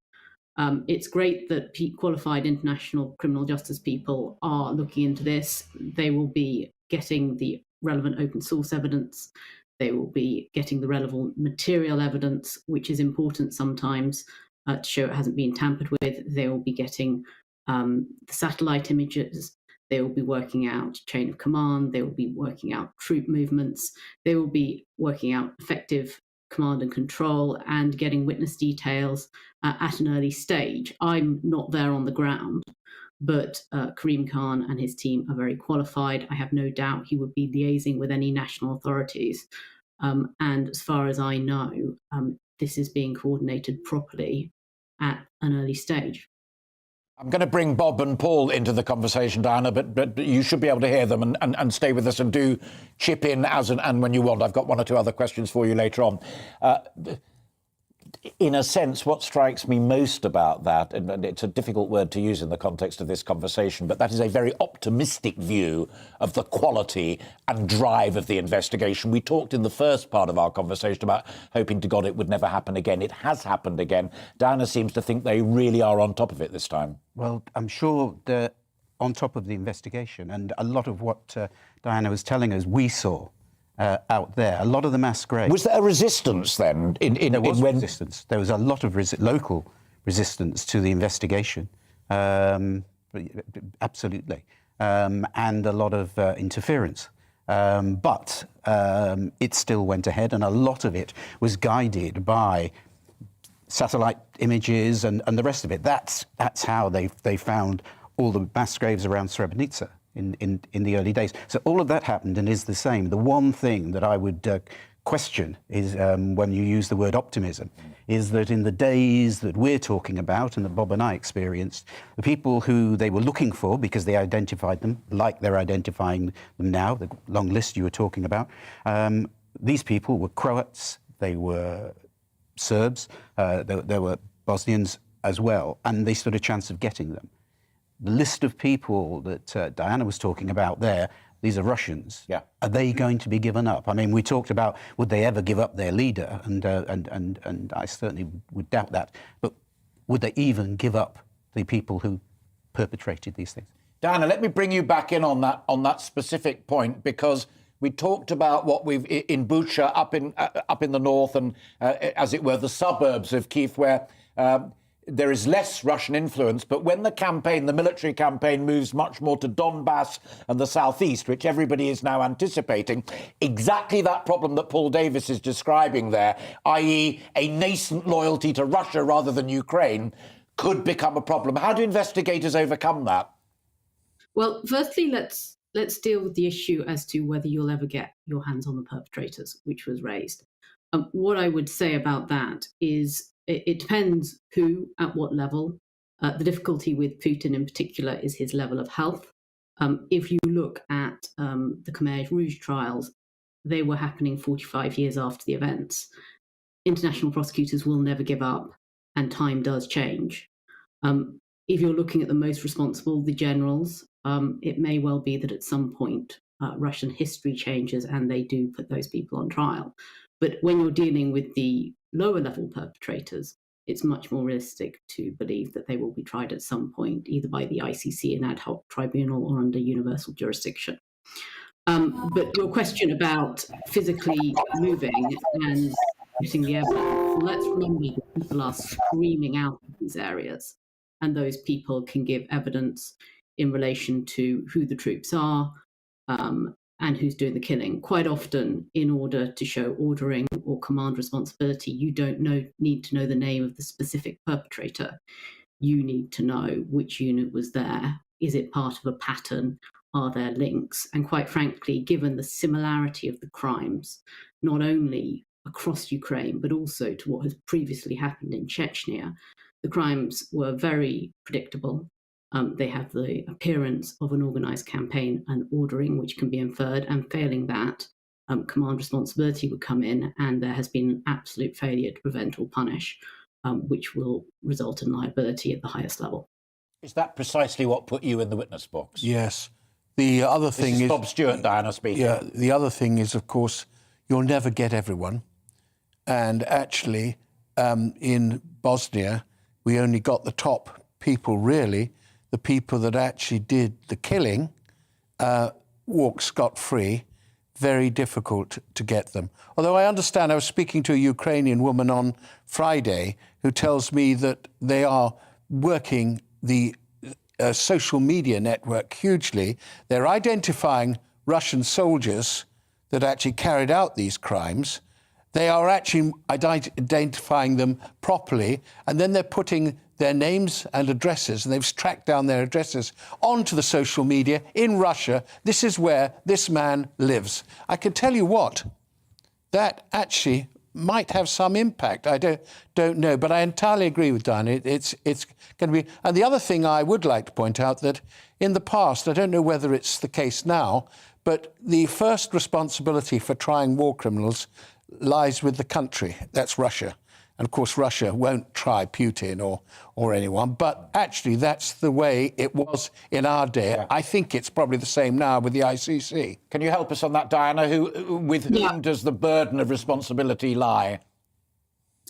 It's great that qualified international criminal justice people are looking into this. They will be getting the relevant open source evidence. They will be getting the relevant material evidence, which is important sometimes to show it hasn't been tampered with. They will be getting the satellite images. They will be working out chain of command. They will be working out troop movements. They will be working out effective command and control and getting witness details at an early stage. I'm not there on the ground, but Karim Khan and his team are very qualified. I have no doubt he would be liaising with any national authorities. And as far as I know, this is being coordinated properly at an early stage. I'm going to bring Bob and Paul into the conversation, Diana, but you should be able to hear them and stay with us and do chip in as and when you want. I've got one or two other questions for you later on. In a sense, what strikes me most about that, and it's a difficult word to use in the context of this conversation, but that is a very optimistic view of the quality and drive of the investigation. We talked in the first part of our conversation about hoping to God it would never happen again. It has happened again. Diana seems to think they really are on top of it this time. Well, I'm sure they're on top of the investigation, and a lot of what Diana was telling us we saw out there. A lot of the mass graves. Was there a resistance then? There was resistance. There was a lot of local resistance to the investigation, absolutely, and a lot of interference. But it still went ahead, and a lot of it was guided by satellite images and the rest of it. That's how they found all the mass graves around Srebrenica in the early days. So all of that happened and is the same. The one thing that I would question is, when you use the word optimism, is that in the days that we're talking about and that Bob and I experienced, the people who they were looking for, because they identified them like they're identifying them now, the long list you were talking about, these people were Croats, they were Serbs, there were Bosnians as well, and they stood a chance of getting them. The list of people that Diana was talking about there, these are Russians. Yeah. Are they going to be given up? I mean, we talked about would they ever give up their leader, and I certainly would doubt that. But would they even give up the people who perpetrated these things? Diana, let me bring you back in on that specific point, because we talked about what we've in Bucha up in the north and, as it were, the suburbs of Kyiv, where there is less Russian influence, but when the military campaign moves much more to Donbass and the southeast, which everybody is now anticipating, exactly that problem that Paul Davis is describing there, i.e. a nascent loyalty to Russia rather than Ukraine, could become a problem. How do investigators overcome that? Well, firstly, let's deal with the issue as to whether you'll ever get your hands on the perpetrators, which was raised. What I would say about that is it depends who, at what level. The difficulty with Putin in particular is his level of health. If you look at the Khmer Rouge trials, they were happening 45 years after the events. International prosecutors will never give up, and time does change. If you're looking at the most responsible, the generals, it may well be that at some point Russian history changes and they do put those people on trial. But when you're dealing with the lower level perpetrators, it's much more realistic to believe that they will be tried at some point, either by the ICC, an ad hoc tribunal, or under universal jurisdiction. But your question about physically moving and getting the evidence, well, let's remember that people are streaming out of these areas, and those people can give evidence in relation to who the troops are and who's doing the killing. Quite often, in order to show ordering or command responsibility, you don't need to know the name of the specific perpetrator. You need to know which unit was there. Is it part of a pattern? Are there links? And quite frankly, given the similarity of the crimes, not only across Ukraine, but also to what has previously happened in Chechnya, the crimes were very predictable. They have the appearance of an organised campaign and ordering, which can be inferred, and failing that, command responsibility would come in, and there has been an absolute failure to prevent or punish, which will result in liability at the highest level. Is that precisely what put you in the witness box? Yes. The other thing is... Bob Stewart, Diana speaking. Yeah, the other thing is, of course, you'll never get everyone. And actually, in Bosnia, we only got the top people, really. The people that actually did the killing walked scot-free. Very difficult to get them. Although I understand, I was speaking to a Ukrainian woman on Friday who tells me that they are working the social media network hugely. They're identifying Russian soldiers that actually carried out these crimes. They are actually identifying them properly, and then they're putting their names and addresses, and they've tracked down their addresses onto the social media in Russia. This is where this man lives. I can tell you what, that actually might have some impact. I don't know, but I entirely agree with Diana. It's going to be... And the other thing I would like to point out, that in the past, I don't know whether it's the case now, but the first responsibility for trying war criminals lies with the country. That's Russia. And of course, Russia won't try Putin or anyone, but actually that's the way it was in our day. Yeah. I think it's probably the same now with the ICC. Can you help us on that, Diana? With whom does the burden of responsibility lie?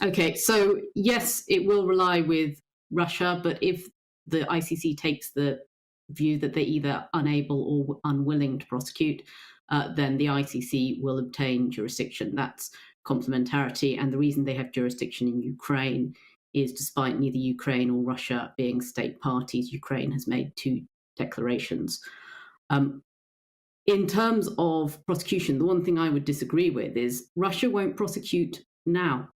Okay, so yes, it will rely with Russia, but if the ICC takes the view that they're either unable or unwilling to prosecute, then the ICC will obtain jurisdiction. That's complementarity, and the reason they have jurisdiction in Ukraine is, despite neither Ukraine or Russia being state parties, Ukraine has made 2 declarations. In terms of prosecution, the one thing I would disagree with is Russia won't prosecute now.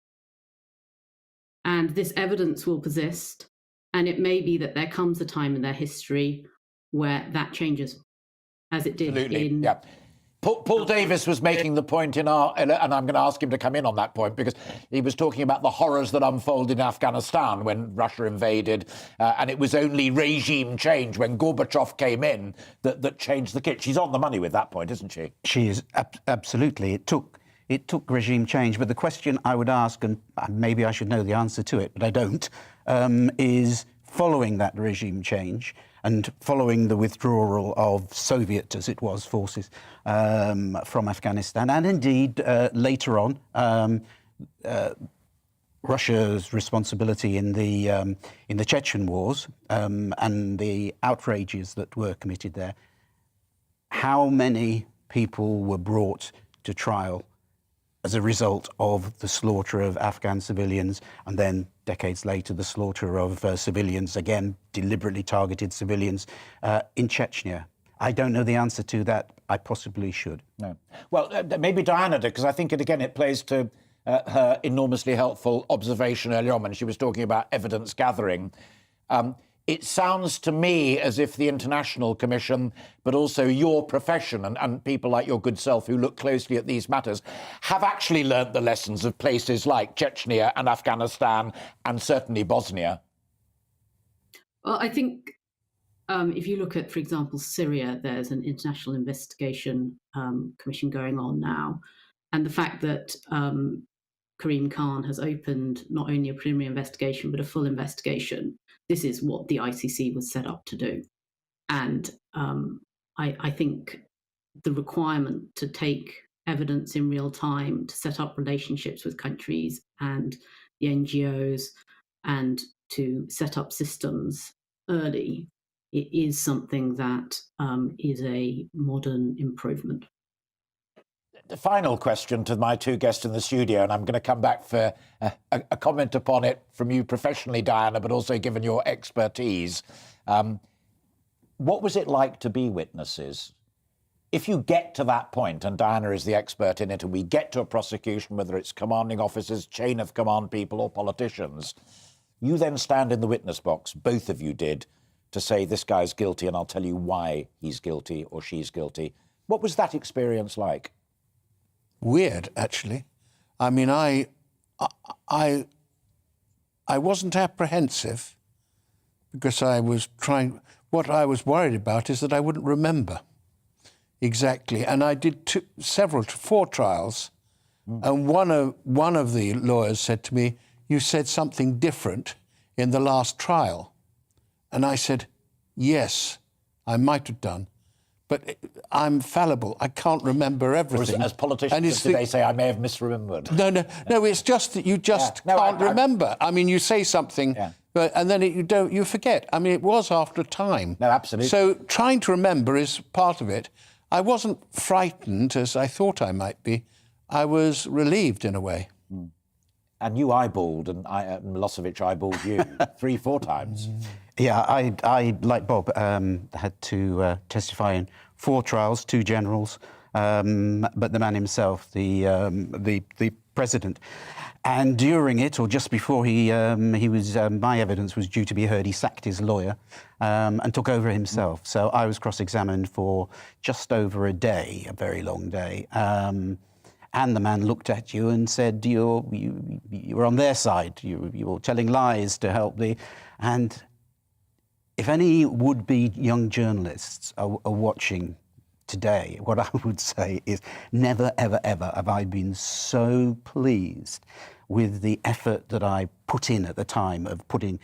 And this evidence will persist, and it may be that there comes a time in their history where that changes, as it did in... Yeah. Paul Davis was making the point and I'm going to ask him to come in on that point, because he was talking about the horrors that unfolded in Afghanistan when Russia invaded, and it was only regime change when Gorbachev came in that changed the kit. She's on the money with that point, isn't she? She is, absolutely. It took regime change, but the question I would ask, and maybe I should know the answer to it, but I don't, is following that regime change and following the withdrawal of Soviet, as it was, forces from Afghanistan, and indeed later on Russia's responsibility in the Chechen wars and the outrages that were committed there. How many people were brought to trial as a result of the slaughter of Afghan civilians, and then decades later the slaughter of civilians, again deliberately targeted civilians, in Chechnya. I don't know the answer to that. I possibly should. No. Well, maybe Diana did, because I think it plays to her enormously helpful observation earlier on when she was talking about evidence gathering. It sounds to me as if the International Commission, but also your profession and people like your good self who look closely at these matters, have actually learnt the lessons of places like Chechnya and Afghanistan and certainly Bosnia. Well, I think if you look at, for example, Syria, there's an international investigation commission going on now. And the fact that Karim Khan has opened not only a preliminary investigation, but a full investigation, this is what the ICC was set up to do. And I think the requirement to take evidence in real time, to set up relationships with countries and the NGOs, and to set up systems early, it is something that is a modern improvement. The final question to my two guests in the studio, and I'm going to come back for a comment upon it from you professionally, Diana, but also given your expertise. What was it like to be witnesses? If you get to that point, and Diana is the expert in it, and we get to a prosecution, whether it's commanding officers, chain of command people or politicians, you then stand in the witness box, both of you did, to say this guy's guilty and I'll tell you why he's guilty or she's guilty. What was that experience like? Weird, actually. I mean, I wasn't apprehensive because I was trying. What I was worried about is that I wouldn't remember exactly. And I did 4 trials, and one of the lawyers said to me, "You said something different in the last trial." And I said, "Yes, I might have done. But I'm fallible. I can't remember everything." As politicians today say, I may have misremembered. No. It's just that you just can't remember. I mean, you say something, and then you forget. I mean, it was after a time. No, absolutely. So trying to remember is part of it. I wasn't frightened as I thought I might be. I was relieved in a way. And you eyeballed, and Milosevic eyeballed you 3-4 times. Yeah, I like Bob, had to testify in 4 trials, 2 generals, but the man himself, the president. And during it, or just before he was, my evidence was due to be heard, he sacked his lawyer and took over himself. So I was cross-examined for just over a day, a very long day. And the man looked at you and said, you were on their side. You were telling lies to help the... And if any would-be young journalists are watching today, what I would say is never, ever, ever have I been so pleased with the effort that I put in at the time of putting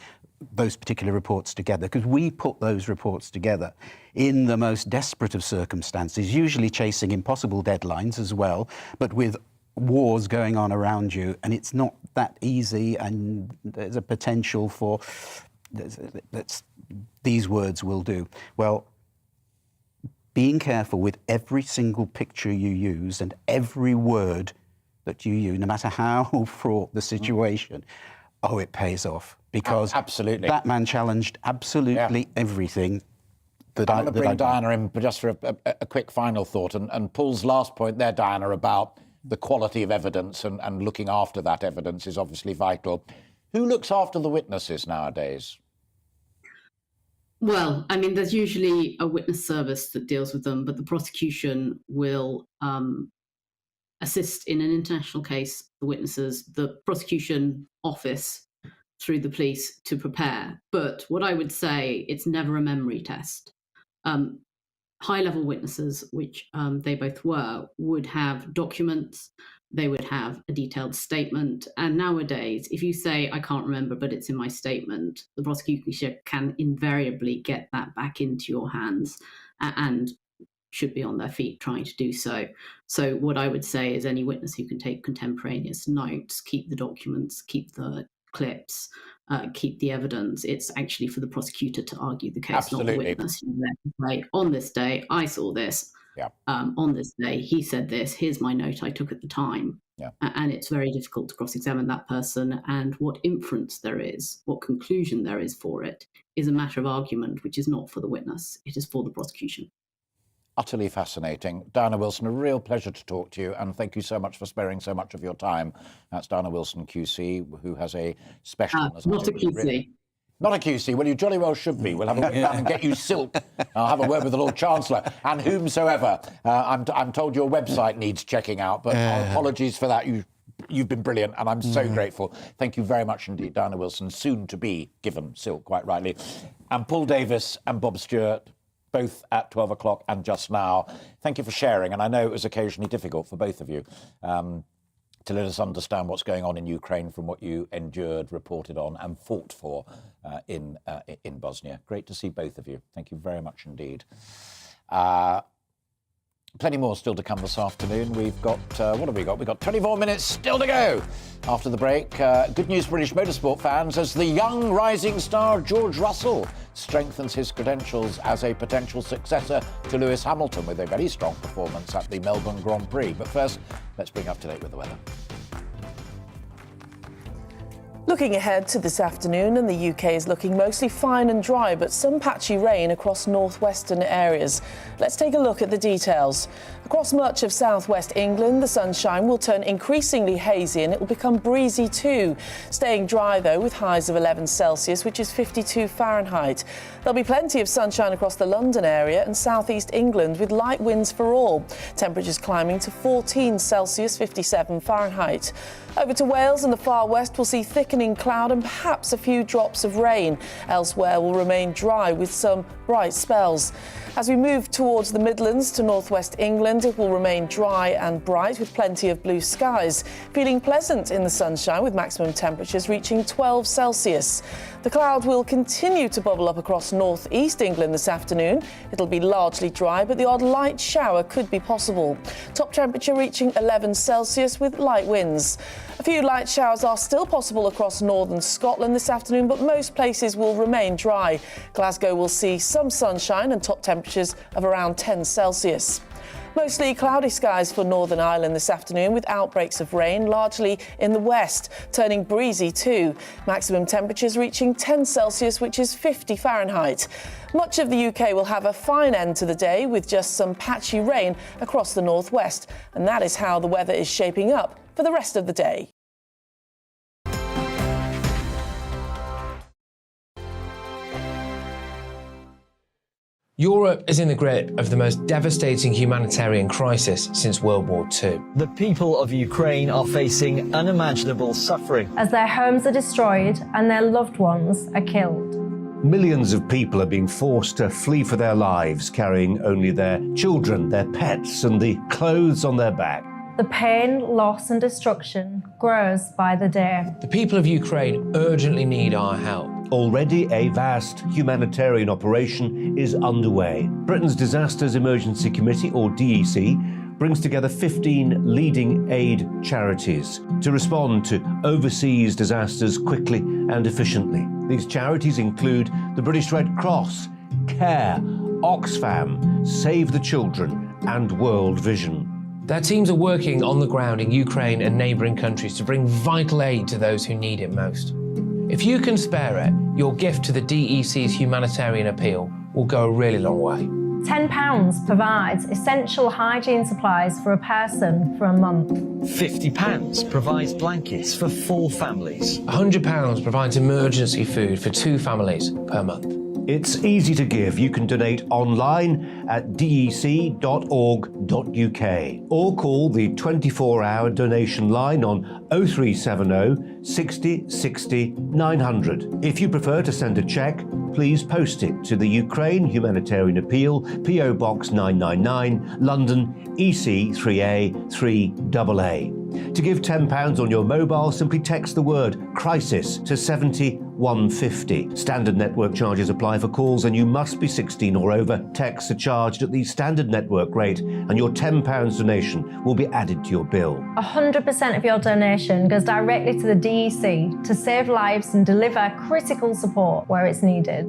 those particular reports together, because we put those reports together in the most desperate of circumstances, usually chasing impossible deadlines as well, but with wars going on around you, and it's not that easy, and there's a potential for these words will do. Well, being careful with every single picture you use and every word that you use, no matter how fraught the situation, it pays off. Because absolutely, that man challenged absolutely everything. I'm going to bring Diana in just for a quick final thought. And Paul's last point there, Diana, about the quality of evidence and looking after that evidence is obviously vital. Who looks after the witnesses nowadays? Well, I mean, there's usually a witness service that deals with them, but the prosecution will assist in an international case, the witnesses, the prosecution office through the police to prepare. But what I would say, it's never a memory test. High-level witnesses, which they both were, would have documents, they would have a detailed statement. And nowadays, if you say, I can't remember, but it's in my statement, the prosecution can invariably get that back into your hands and should be on their feet trying to do so. So what I would say is any witness who can take contemporaneous notes, keep the documents, keep the clips, keep the evidence. It's actually for the prosecutor to argue the case, not the witness. Right. On this day, I saw this. on this day. He said this, here's my note I took at the time. And it's very difficult to cross-examine that person, and what inference there is, what conclusion there is for it, is a matter of argument, which is not for the witness, it is for the prosecution. Utterly fascinating. Diana Wilson, a real pleasure to talk to you, and thank you so much for sparing so much of your time. That's Diana Wilson, QC, who has a special... not a QC. Not a QC. Well, you jolly well should be. We'll have a look down and get you silk. I'll have a word with the Lord Chancellor and whomsoever. I'm told your website needs checking out, but apologies for that. You've been brilliant, and I'm so grateful. Thank you very much indeed, Diana Wilson, soon to be given silk, quite rightly. And Paul Davis and Bob Stewart, both at 12 o'clock and just now. Thank you for sharing, and I know it was occasionally difficult for both of you to let us understand what's going on in Ukraine from what you endured, reported on and fought for in Bosnia. Great to see both of you. Thank you very much indeed. Plenty more still to come this afternoon. We've got, what have we got? We've got 24 minutes still to go after the break. Good news, British motorsport fans, as the young rising star George Russell strengthens his credentials as a potential successor to Lewis Hamilton with a very strong performance at the Melbourne Grand Prix. But first, let's bring up to date with the weather. Looking ahead to this afternoon, and the UK is looking mostly fine and dry, but some patchy rain across northwestern areas. Let's take a look at the details. Across much of southwest England, the sunshine will turn increasingly hazy and it will become breezy too. Staying dry though, with highs of 11 Celsius, which is 52 Fahrenheit. There'll be plenty of sunshine across the London area and southeast England, with light winds for all. Temperatures climbing to 14 Celsius, 57 Fahrenheit. Over to Wales and the far west, we'll see thickening cloud and perhaps a few drops of rain. Elsewhere will remain dry with some bright spells. As we move towards the Midlands to northwest England, it will remain dry and bright with plenty of blue skies. Feeling pleasant in the sunshine with maximum temperatures reaching 12 Celsius. The cloud will continue to bubble up across northeast England this afternoon. It'll be largely dry, but the odd light shower could be possible. Top temperature reaching 11 Celsius with light winds. A few light showers are still possible across northern Scotland this afternoon, but most places will remain dry. Glasgow will see some sunshine and top temperatures of around 10 Celsius. Mostly cloudy skies for Northern Ireland this afternoon, with outbreaks of rain largely in the west, turning breezy too. Maximum temperatures reaching 10 Celsius, which is 50 Fahrenheit. Much of the UK will have a fine end to the day, with just some patchy rain across the northwest. And that is how the weather is shaping up for the rest of the day. Europe is in the grip of the most devastating humanitarian crisis since World War II. The people of Ukraine are facing unimaginable suffering as their homes are destroyed and their loved ones are killed. Millions of people are being forced to flee for their lives, carrying only their children, their pets, and the clothes on their back. The pain, loss and destruction grows by the day. The people of Ukraine urgently need our help. Already a vast humanitarian operation is underway. Britain's Disasters Emergency Committee, or DEC, brings together 15 leading aid charities to respond to overseas disasters quickly and efficiently. These charities include the British Red Cross, CARE, Oxfam, Save the Children and World Vision. Their teams are working on the ground in Ukraine and neighbouring countries to bring vital aid to those who need it most. If you can spare it, your gift to the DEC's humanitarian appeal will go a really long way. £10 provides essential hygiene supplies for a person for a month. £50 provides blankets for 4 families. £100 provides emergency food for 2 families per month. It's easy to give. You can donate online at dec.org.uk or call the 24-hour donation line on 0370 60 60 900. If you prefer to send a cheque, please post it to the Ukraine Humanitarian Appeal, PO Box 999, London, EC 3A 3AA. To give £10 on your mobile, simply text the word crisis to 70150. Standard network charges apply for calls and you must be 16 or over. Texts are charged at the standard network rate and your £10 donation will be added to your bill. 100% of your donation goes directly to the DEC to save lives and deliver critical support where it's needed.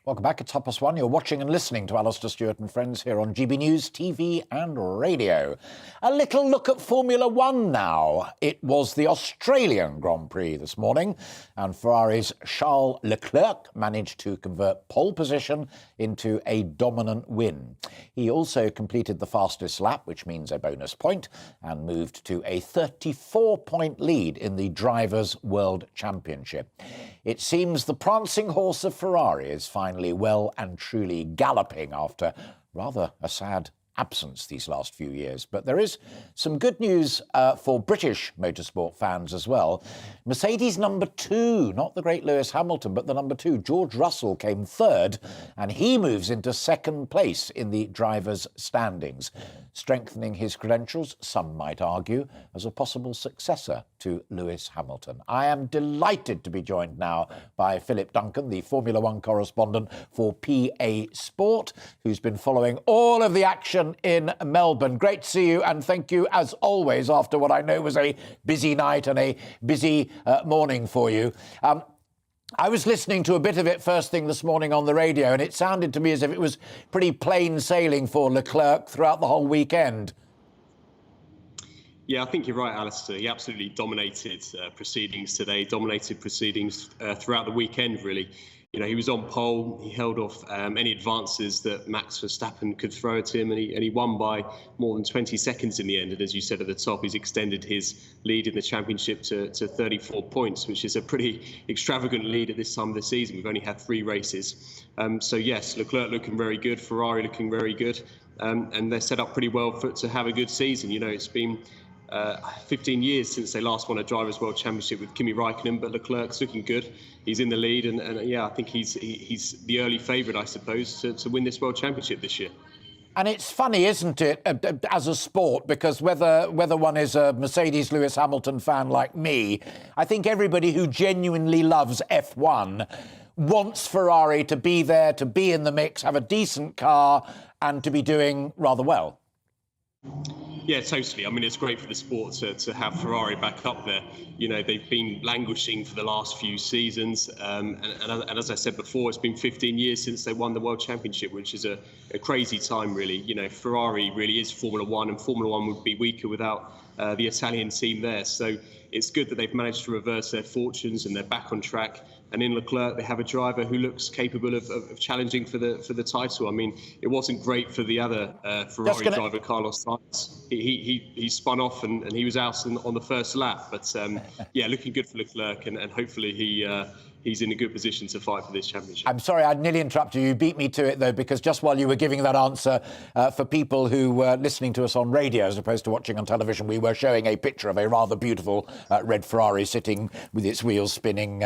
Welcome back. It's 1:30. You're watching and listening to Alastair Stewart and Friends here on GB News, TV and radio. A little look at Formula One now. It was the Australian Grand Prix this morning, and Ferrari's Charles Leclerc managed to convert pole position into a dominant win. He also completed the fastest lap, which means a bonus point, and moved to a 34-point lead in the Drivers' World Championship. It seems the prancing horse of Ferrari is finally well and truly galloping after rather a sad absence these last few years. But there is some good news for British motorsport fans as well. Mercedes number 2, not the great Lewis Hamilton, but the number 2, George Russell, came third, and he moves into second place in the drivers' standings, strengthening his credentials, some might argue, as a possible successor to Lewis Hamilton. I am delighted to be joined now by Philip Duncan, the Formula One correspondent for PA Sport, who's been following all of the action in Melbourne. Great to see you, and thank you as always after what I know was a busy night and a busy morning for you. I was listening to a bit of it first thing this morning on the radio, and it sounded to me as if it was pretty plain sailing for Leclerc throughout the whole weekend. Yeah, I think you're right, Alistair. He absolutely dominated proceedings today, dominated proceedings throughout the weekend, really. You know, he was on pole, he held off any advances that Max Verstappen could throw at him, and he won by more than 20 seconds in the end. And as you said at the top, he's extended his lead in the championship to 34 points, which is a pretty extravagant lead at this time of the season. We've only had 3 races. So yes, Leclerc looking very good, Ferrari looking very good, and they're set up pretty well to have a good season. You know, it's been 15 years since they last won a Drivers' World Championship with Kimi Raikkonen, but Leclerc's looking good. He's in the lead, and yeah, I think he's the early favourite, I suppose, to win this World Championship this year. And it's funny, isn't it, as a sport, because whether one is a Mercedes Lewis Hamilton fan like me, I think everybody who genuinely loves F1 wants Ferrari to be there, to be in the mix, have a decent car, and to be doing rather well. Yeah, totally. I mean, it's great for the sport to have Ferrari back up there. You know, they've been languishing for the last few seasons. And as I said before, it's been 15 years since they won the World Championship, which is a crazy time, really. You know, Ferrari really is Formula One, and Formula One would be weaker without the Italian team there. So it's good that they've managed to reverse their fortunes and they're back on track. And in Leclerc, they have a driver who looks capable of challenging for the title. I mean, it wasn't great for the other Ferrari driver, Carlos Sainz. He spun off and he was out on the first lap. But yeah, looking good for Leclerc, and hopefully he's in a good position to fight for this championship. I'm sorry, I nearly interrupted you. You beat me to it, though, because just while you were giving that answer, for people who were listening to us on radio as opposed to watching on television, we were showing a picture of a rather beautiful red Ferrari sitting with its wheels spinning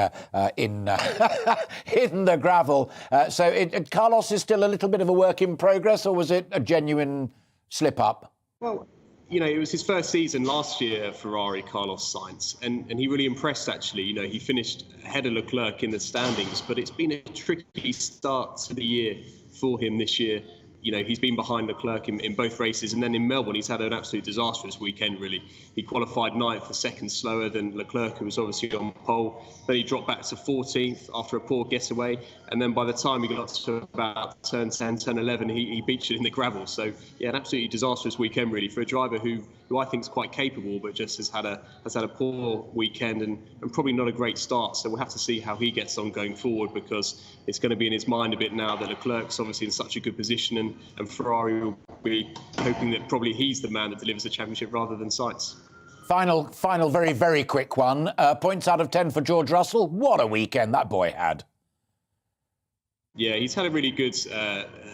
in the gravel. So Carlos is still a little bit of a work in progress, or was it a genuine slip-up? Well, you know, it was his first season last year at Ferrari, Carlos Sainz, and he really impressed, actually. You know, he finished ahead of Leclerc in the standings, but it's been a tricky start to the year for him this year. You know, he's been behind Leclerc in both races, and then in Melbourne, he's had an absolute disastrous weekend, really. He qualified 9th, a second slower than Leclerc, who was obviously on pole. Then he dropped back to 14th after a poor getaway, and then by the time he got to about turn 10, turn 11, he beached it in the gravel. So, yeah, an absolutely disastrous weekend, really, for a driver who I think is quite capable, but just has had a poor weekend and probably not a great start. So we'll have to see how he gets on going forward, because it's going to be in his mind a bit now that Leclerc's obviously in such a good position, and Ferrari will be hoping that probably he's the man that delivers the championship rather than Sainz. Final, very, very quick one. Points out of 10 for George Russell. What a weekend that boy had. Yeah, he's had a really good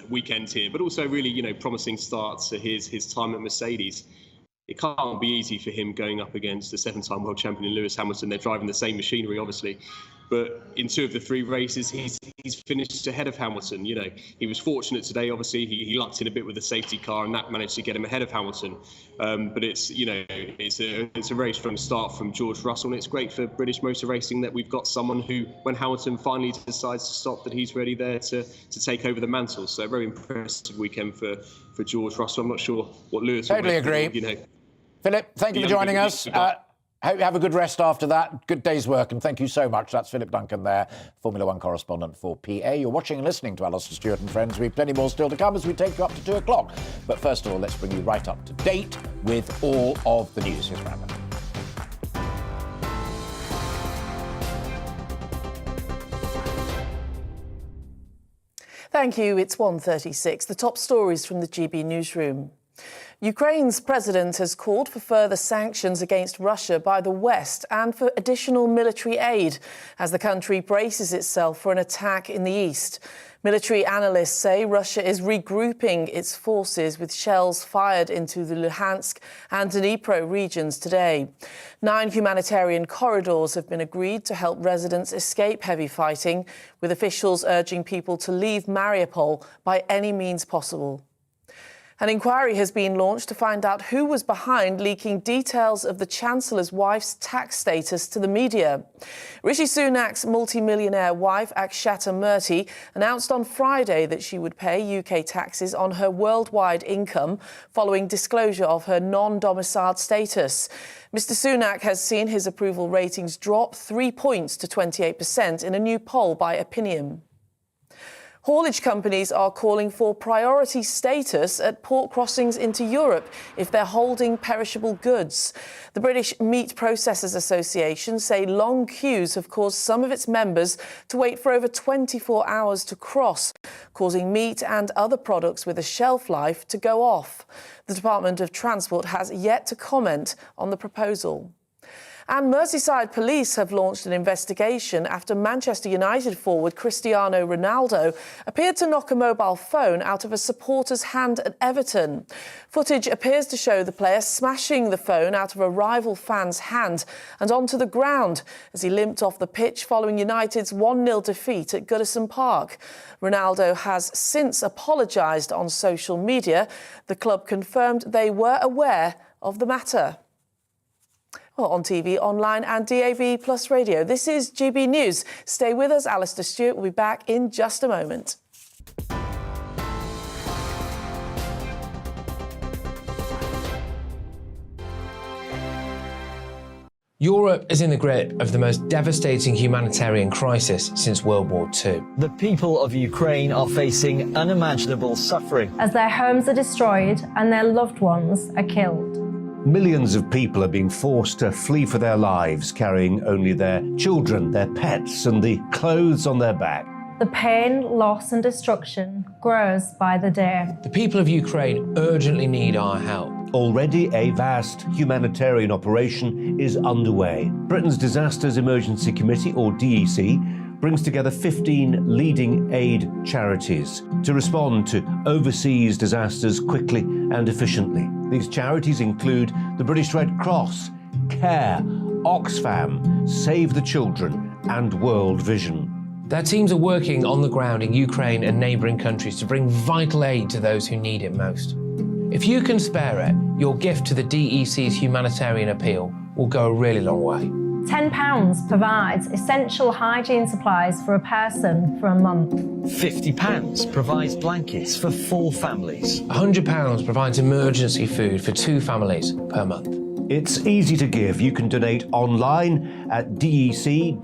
weekend here, but also really, you know, promising start to his time at Mercedes. It can't be easy for him going up against the 7-time world champion Lewis Hamilton. They're driving the same machinery, obviously. But in 2 of the 3 races, he's finished ahead of Hamilton. You know, he was fortunate today. Obviously, he lucked in a bit with the safety car, and that managed to get him ahead of Hamilton. But it's, you know, it's a very strong start from George Russell, and it's great for British motor racing that we've got someone who, when Hamilton finally decides to stop, that he's ready there to take over the mantle. So a very impressive weekend for George Russell. I'm not sure what Lewis. Totally agree. You know, Philip, thank you for joining us. I hope you have a good rest after that. Good day's work, and thank you so much. That's Philip Duncan there, Formula One correspondent for PA. You're watching and listening to Alastair Stewart and Friends. We've plenty more still to come as we take you up to 2 o'clock. But first of all, let's bring you right up to date with all of the news. Here's Brandon. Thank you. It's 1:36. The top stories from the GB newsroom. Ukraine's president has called for further sanctions against Russia by the West and for additional military aid as the country braces itself for an attack in the east. Military analysts say Russia is regrouping its forces with shells fired into the Luhansk and Dnipro regions today. 9 humanitarian corridors have been agreed to help residents escape heavy fighting, with officials urging people to leave Mariupol by any means possible. An inquiry has been launched to find out who was behind leaking details of the Chancellor's wife's tax status to the media. Rishi Sunak's multi-millionaire wife, Akshata Murthy, announced on Friday that she would pay UK taxes on her worldwide income following disclosure of her non-domiciled status. Mr Sunak has seen his approval ratings drop 3 points to 28% in a new poll by Opinion. Haulage companies are calling for priority status at port crossings into Europe if they're holding perishable goods. The British Meat Processors Association say long queues have caused some of its members to wait for over 24 hours to cross, causing meat and other products with a shelf life to go off. The Department of Transport has yet to comment on the proposal. And Merseyside police have launched an investigation after Manchester United forward Cristiano Ronaldo appeared to knock a mobile phone out of a supporter's hand at Everton. Footage appears to show the player smashing the phone out of a rival fan's hand and onto the ground as he limped off the pitch following United's 1-0 defeat at Goodison Park. Ronaldo has since apologised on social media. The club confirmed they were aware of the matter. Well, on TV, online and DAB plus radio. This is GB News. Stay with us. Alastair Stewart will be back in just a moment. Europe is in the grip of the most devastating humanitarian crisis since World War II. The people of Ukraine are facing unimaginable suffering as their homes are destroyed and their loved ones are killed. Millions of people are being forced to flee for their lives, carrying only their children, their pets, and the clothes on their back. The pain, loss, and destruction grows by the day. The people of Ukraine urgently need our help. Already a vast humanitarian operation is underway. Britain's Disasters Emergency Committee, or DEC, brings together 15 leading aid charities to respond to overseas disasters quickly and efficiently. These charities include the British Red Cross, CARE, Oxfam, Save the Children, and World Vision. Their teams are working on the ground in Ukraine and neighbouring countries to bring vital aid to those who need it most. If you can spare it, your gift to the DEC's humanitarian appeal will go a really long way. £10 provides essential hygiene supplies for a person for a month. £50 provides blankets for 4 families. £100 provides emergency food for 2 families per month. It's easy to give. You can donate online at dec.org.uk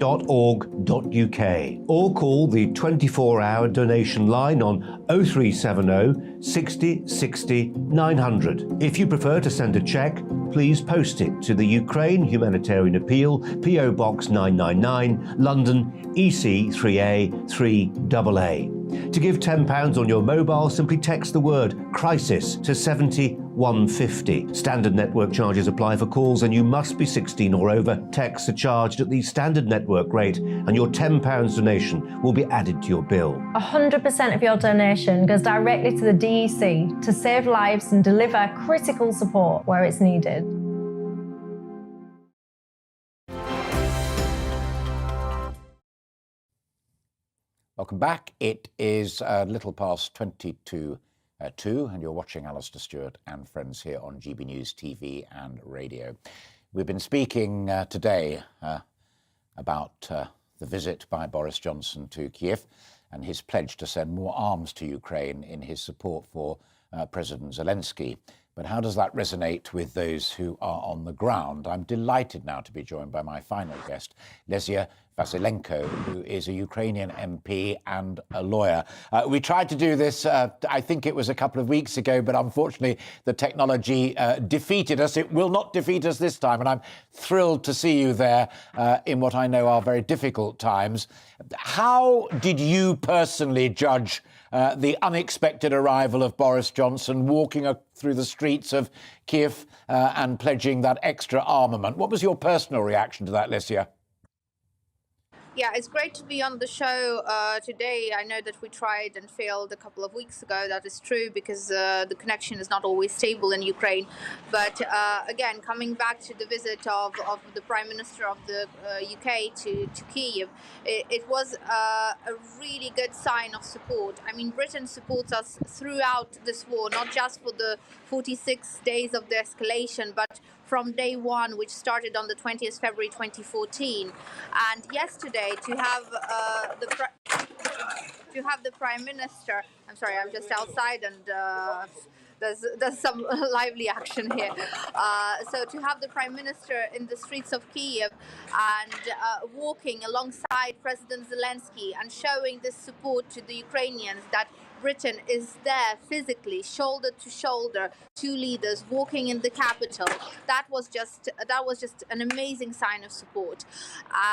or call the 24-hour donation line on 0370 60 60 900. If you prefer to send a cheque, please post it to the Ukraine Humanitarian Appeal, PO Box 999, London, EC 3A 3AA. To give £10 on your mobile, simply text the word crisis to 70150. Standard network charges apply for calls and you must be 16 or over. Texts are charged at the standard network rate and your £10 donation will be added to your bill. 100% of your donation goes directly to the DEC to save lives and deliver critical support where it's needed. Welcome back. It is a little past 22 and you're watching Alastair Stewart and Friends here on GB News TV and radio. We've been speaking today about the visit by Boris Johnson to Kiev and his pledge to send more arms to Ukraine in his support for President Zelensky. But how does that resonate with those who are on the ground? I'm delighted now to be joined by my final guest, Lesia Vasilenko, who is a Ukrainian MP and a lawyer. We tried to do this, I think it was a couple of weeks ago, but unfortunately the technology defeated us. It will not defeat us this time, and I'm thrilled to see you there in what I know are very difficult times. How did you personally judge the unexpected arrival of Boris Johnson walking through the streets of Kiev and pledging that extra armament? What was your personal reaction to that, Lesia? Yeah, it's great to be on the show today. I know that we tried and failed a couple of weeks ago. That is true because the connection is not always stable in Ukraine. But again, coming back to the visit of the Prime Minister of the UK to Kyiv, it was a really good sign of support. I mean, Britain supports us throughout this war, not just for the 46 days of the escalation, but from day one, which started on the 20th February 2014. And yesterday, to have the Prime Minister, I'm sorry, I'm just outside and there's some lively action here. So to have the Prime Minister in the streets of Kyiv and walking alongside President Zelensky and showing this support to the Ukrainians, that Britain is there physically, shoulder to shoulder, two leaders walking in the capital. That was just an amazing sign of support,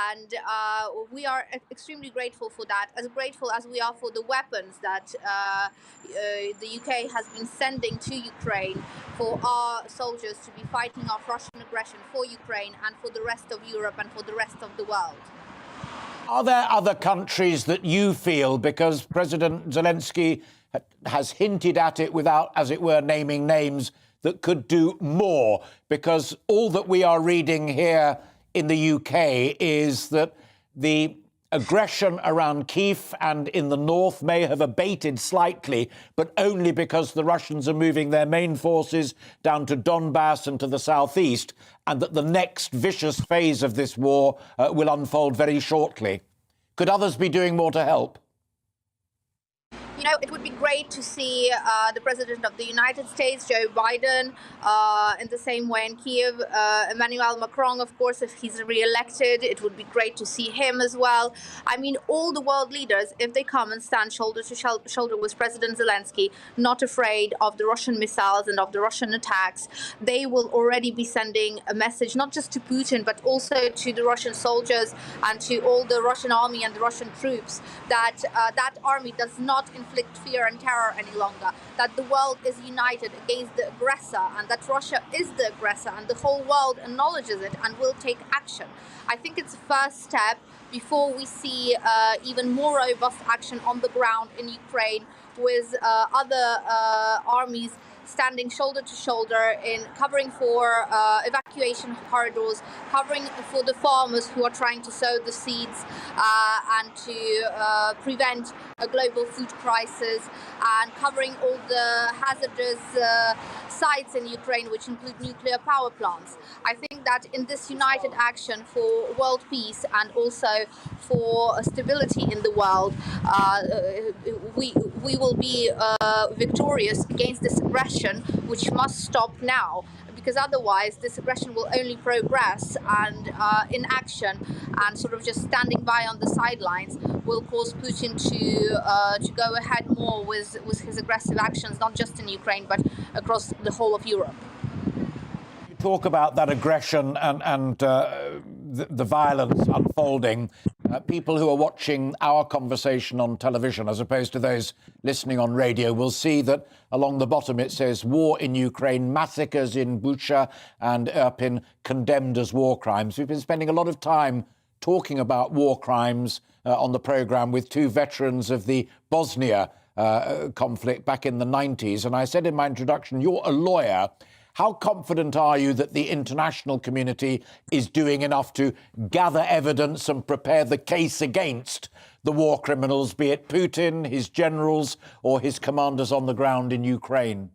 and we are extremely grateful for that. As grateful as we are for the weapons that the UK has been sending to Ukraine for our soldiers to be fighting off Russian aggression for Ukraine and for the rest of Europe and for the rest of the world. Are there other countries that you feel, because President Zelensky has hinted at it without, as it were, naming names, that could do more? Because all that we are reading here in the UK is that the aggression around Kyiv and in the north may have abated slightly, but only because the Russians are moving their main forces down to Donbass and to the southeast, and that the next vicious phase of this war will unfold very shortly. Could others be doing more to help? You know, it would be great to see the President of the United States, Joe Biden, in the same way in Kyiv. Emmanuel Macron, of course, if he's re-elected, it would be great to see him as well. I mean, all the world leaders, if they come and stand shoulder to shoulder with President Zelensky, not afraid of the Russian missiles and of the Russian attacks, they will already be sending a message, not just to Putin, but also to the Russian soldiers and to all the Russian army and the Russian troops, that that army does not inflict fear and terror any longer, that the world is united against the aggressor, and that Russia is the aggressor, and the whole world acknowledges it and will take action. I think it's a first step before we see even more robust action on the ground in Ukraine, with other armies standing shoulder to shoulder in covering for evacuation corridors, covering for the farmers who are trying to sow the seeds and to prevent a global food crisis, and covering all the hazardous sites in Ukraine, which include nuclear power plants. I think that in this united action for world peace and also for stability in the world, we will be victorious against this aggression, which must stop now, because otherwise this aggression will only progress, and inaction and sort of just standing by on the sidelines will cause Putin to go ahead more with his aggressive actions, not just in Ukraine, but across the whole of Europe. You talk about that aggression and the violence unfolding. People who are watching our conversation on television, as opposed to those listening on radio, will see that along the bottom it says war in Ukraine, massacres in Bucha and Irpin condemned as war crimes. We've been spending a lot of time talking about war crimes on the programme with two veterans of the Bosnia conflict back in the 90s. And I said in my introduction, you're a lawyer. How confident are you that the international community is doing enough to gather evidence and prepare the case against the war criminals, be it Putin, his generals, or his commanders on the ground in Ukraine?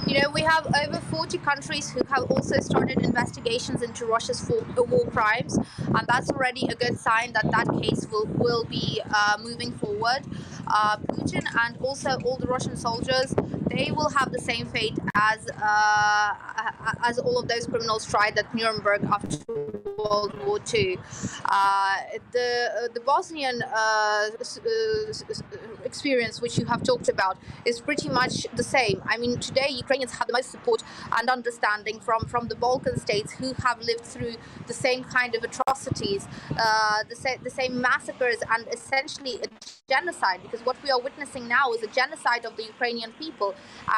You know, we have over 40 countries who have also started investigations into Russia's war crimes, and that's already a good sign that that case will be moving forward. Putin and also all the Russian soldiers, they will have the same fate as all of those criminals tried at Nuremberg after World War II. The Bosnian experience, which you have talked about, is pretty much the same. I mean, today Ukrainians have the most support and understanding from the Balkan states, who have lived through the same kind of atrocities, the same massacres, and essentially a genocide, because what we are witnessing now is a genocide of the Ukrainian people,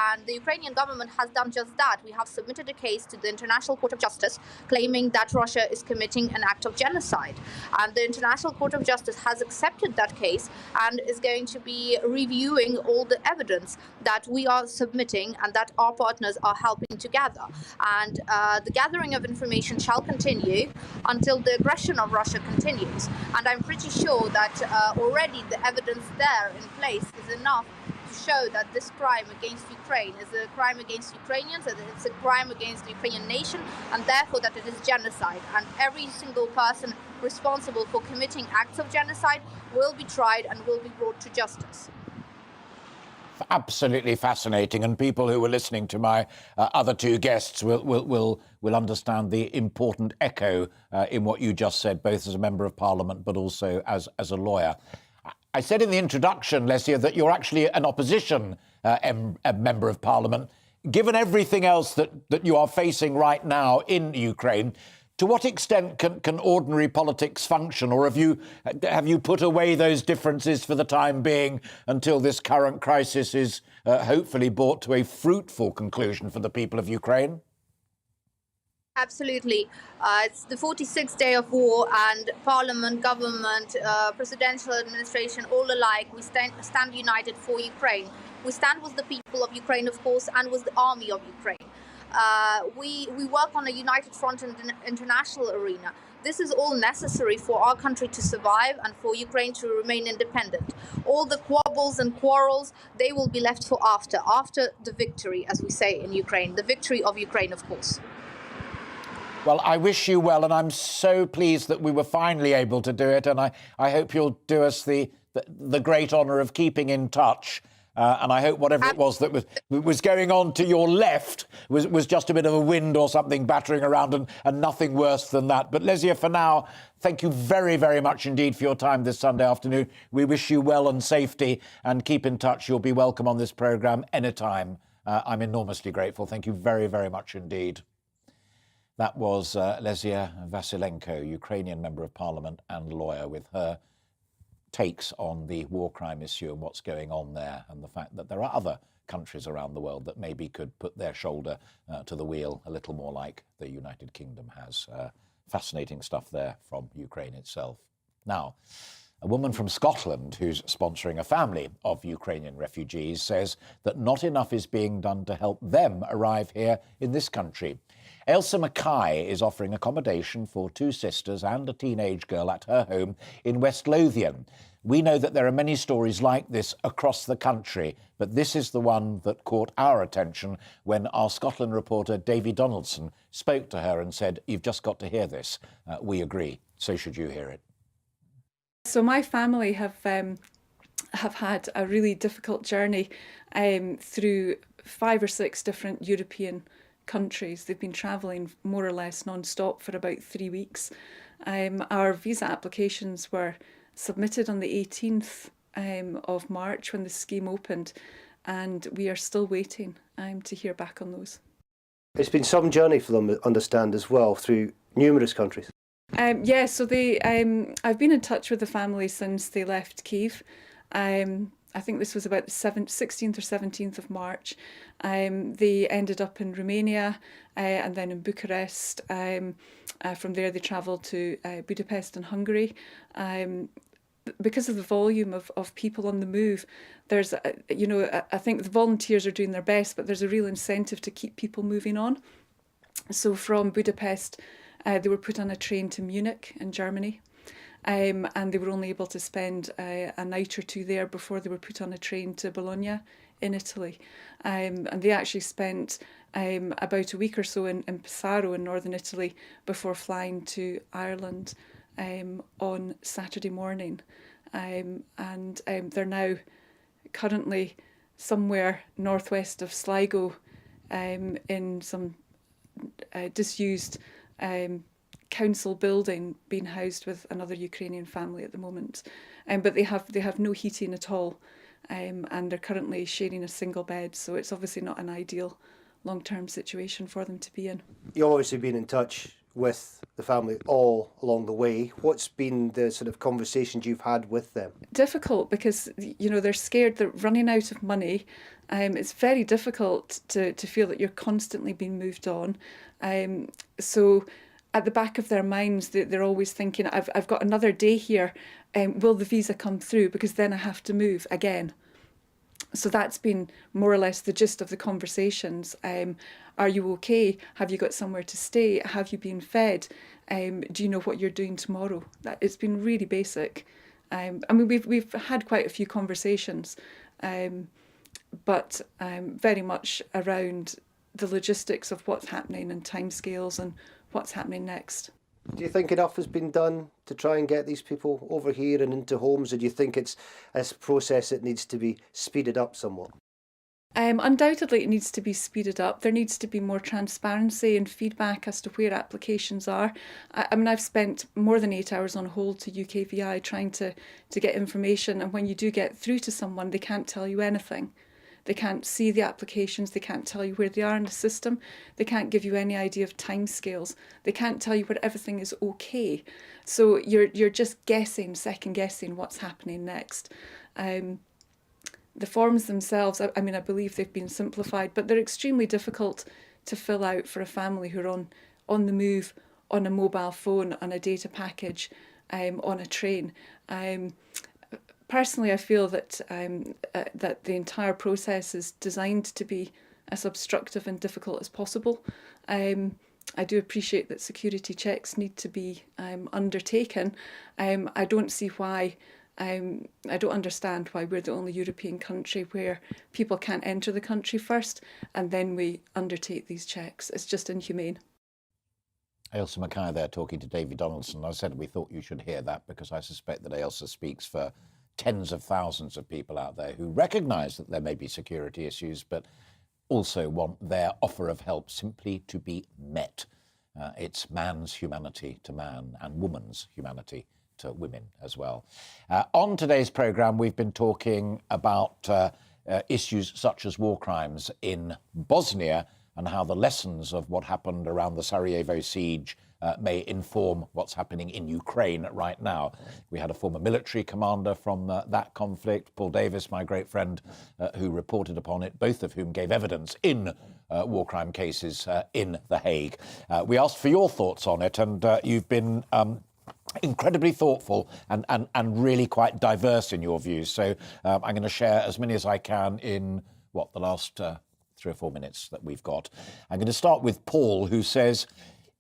and the Ukrainian government has done just that. We have submitted a case to the International Court of Justice claiming that Russia is committing an act of genocide, and the International Court of Justice has accepted that case and is going to be reviewing all the evidence that we are submitting and that our partners are helping to gather, and the gathering of information shall continue until the aggression of Russia continues. And I'm pretty sure that already the evidence there in place is enough to show that this crime against Ukraine is a crime against Ukrainians, that it's a crime against the Ukrainian nation, and therefore that it is genocide. And every single person responsible for committing acts of genocide will be tried and will be brought to justice. Absolutely fascinating, and people who were listening to my other two guests will understand the important echo in what you just said, both as a member of Parliament but also as a lawyer. I said in the introduction, Lesia, that you're actually an opposition member of Parliament. Given everything else that you are facing right now in Ukraine, to what extent can ordinary politics function, or have you put away those differences for the time being until this current crisis is hopefully brought to a fruitful conclusion for the people of Ukraine? Absolutely. It's the 46th day of war, and Parliament, government, presidential administration, all alike, we stand united for Ukraine. We stand with the people of Ukraine, of course, and with the army of Ukraine. We work on a united front in the international arena. This is all necessary for our country to survive and for Ukraine to remain independent. All the squabbles and quarrels, they will be left for after the victory, as we say in Ukraine, the victory of Ukraine, of course. Well, I wish you well, and I'm so pleased that we were finally able to do it, and I hope you'll do us the great honour of keeping in touch. And I hope whatever it was that was going on to your left was just a bit of a wind or something battering around, and nothing worse than that. But Lesia, for now, thank you very, very much indeed for your time this Sunday afternoon. We wish you well and safety, and keep in touch. You'll be welcome on this programme anytime. I'm enormously grateful. Thank you very, very much indeed. That was Lesia Vasilenko, Ukrainian Member of Parliament and lawyer, with her takes on the war crime issue and what's going on there, and the fact that there are other countries around the world that maybe could put their shoulder to the wheel a little more like the United Kingdom has. Fascinating stuff there from Ukraine itself. Now, a woman from Scotland who's sponsoring a family of Ukrainian refugees says that not enough is being done to help them arrive here in this country. Ailsa Mackay is offering accommodation for two sisters and a teenage girl at her home in West Lothian. We know that there are many stories like this across the country, but this is the one that caught our attention when our Scotland reporter Davy Donaldson spoke to her and said, "You've just got to hear this. We agree. So should you hear it." So my family have had a really difficult journey through 5 or 6 different European countries. They've been travelling more or less non-stop for about 3 weeks. Our visa applications were submitted on the 18th of March when the scheme opened, and we are still waiting to hear back on those. It's been some journey for them, I understand, as well, through numerous countries. Yeah, so I've been in touch with the family since they left Kyiv. I think this was about the 16th or 17th of March. They ended up in Romania and then in Bucharest. From there they travelled to Budapest and Hungary. Because of the volume of people on the move, there's, I think the volunteers are doing their best, but there's a real incentive to keep people moving on. So from Budapest, they were put on a train to Munich in Germany. And they were only able to spend a night or two there before they were put on a train to Bologna in Italy. And they actually spent about a week or so in Pesaro in northern Italy before flying to Ireland on Saturday morning. And they're now currently somewhere northwest of Sligo in some disused council building, being housed with another Ukrainian family at the moment. But they have no heating at all, and they're currently sharing a single bed, so it's obviously not an ideal long-term situation for them to be in. You've obviously been in touch with the family all along the way. What's been the sort of conversations you've had with them? Difficult, because they're scared they're running out of money. It's very difficult to feel that you're constantly being moved on. So at the back of their minds, they're always thinking, I've got another day here. Will the visa come through? Because then I have to move again. So that's been more or less the gist of the conversations. Are you okay? Have you got somewhere to stay? Have you been fed? Do you know what you're doing tomorrow? It's been really basic. I mean, we've had quite a few conversations, but very much around the logistics of what's happening and timescales and what's happening next. Do you think enough has been done to try and get these people over here and into homes, or do you think it's a process that needs to be speeded up somewhat? Undoubtedly, it needs to be speeded up. There needs to be more transparency and feedback as to where applications are. I mean, I've spent more than 8 hours on hold to UKVI trying to get information, and when you do get through to someone, they can't tell you anything. They can't see the applications, they can't tell you where they are in the system, they can't give you any idea of timescales, they can't tell you where everything is okay. So you're just guessing, second guessing what's happening next. The forms themselves, I mean, I believe they've been simplified, but they're extremely difficult to fill out for a family who are on the move, on a mobile phone, on a data package, on a train. Personally, I feel that that the entire process is designed to be as obstructive and difficult as possible. I do appreciate that security checks need to be undertaken. I don't see why. I don't understand why we're the only European country where people can't enter the country first and then we undertake these checks. It's just inhumane. Ailsa Mackay there talking to David Donaldson. I said we thought you should hear that because I suspect that Ailsa speaks for tens of thousands of people out there who recognise that there may be security issues, but also want their offer of help simply to be met. It's man's humanity to man and woman's humanity to women as well. On today's programme, we've been talking about issues such as war crimes in Bosnia and how the lessons of what happened around the Sarajevo siege may inform what's happening in Ukraine right now. We had a former military commander from that conflict, Paul Davis, my great friend, who reported upon it, both of whom gave evidence in war crime cases in The Hague. We asked for your thoughts on it, and you've been incredibly thoughtful and really quite diverse in your views. So I'm going to share as many as I can in, the last 3 or 4 minutes that we've got. I'm going to start with Paul, who says,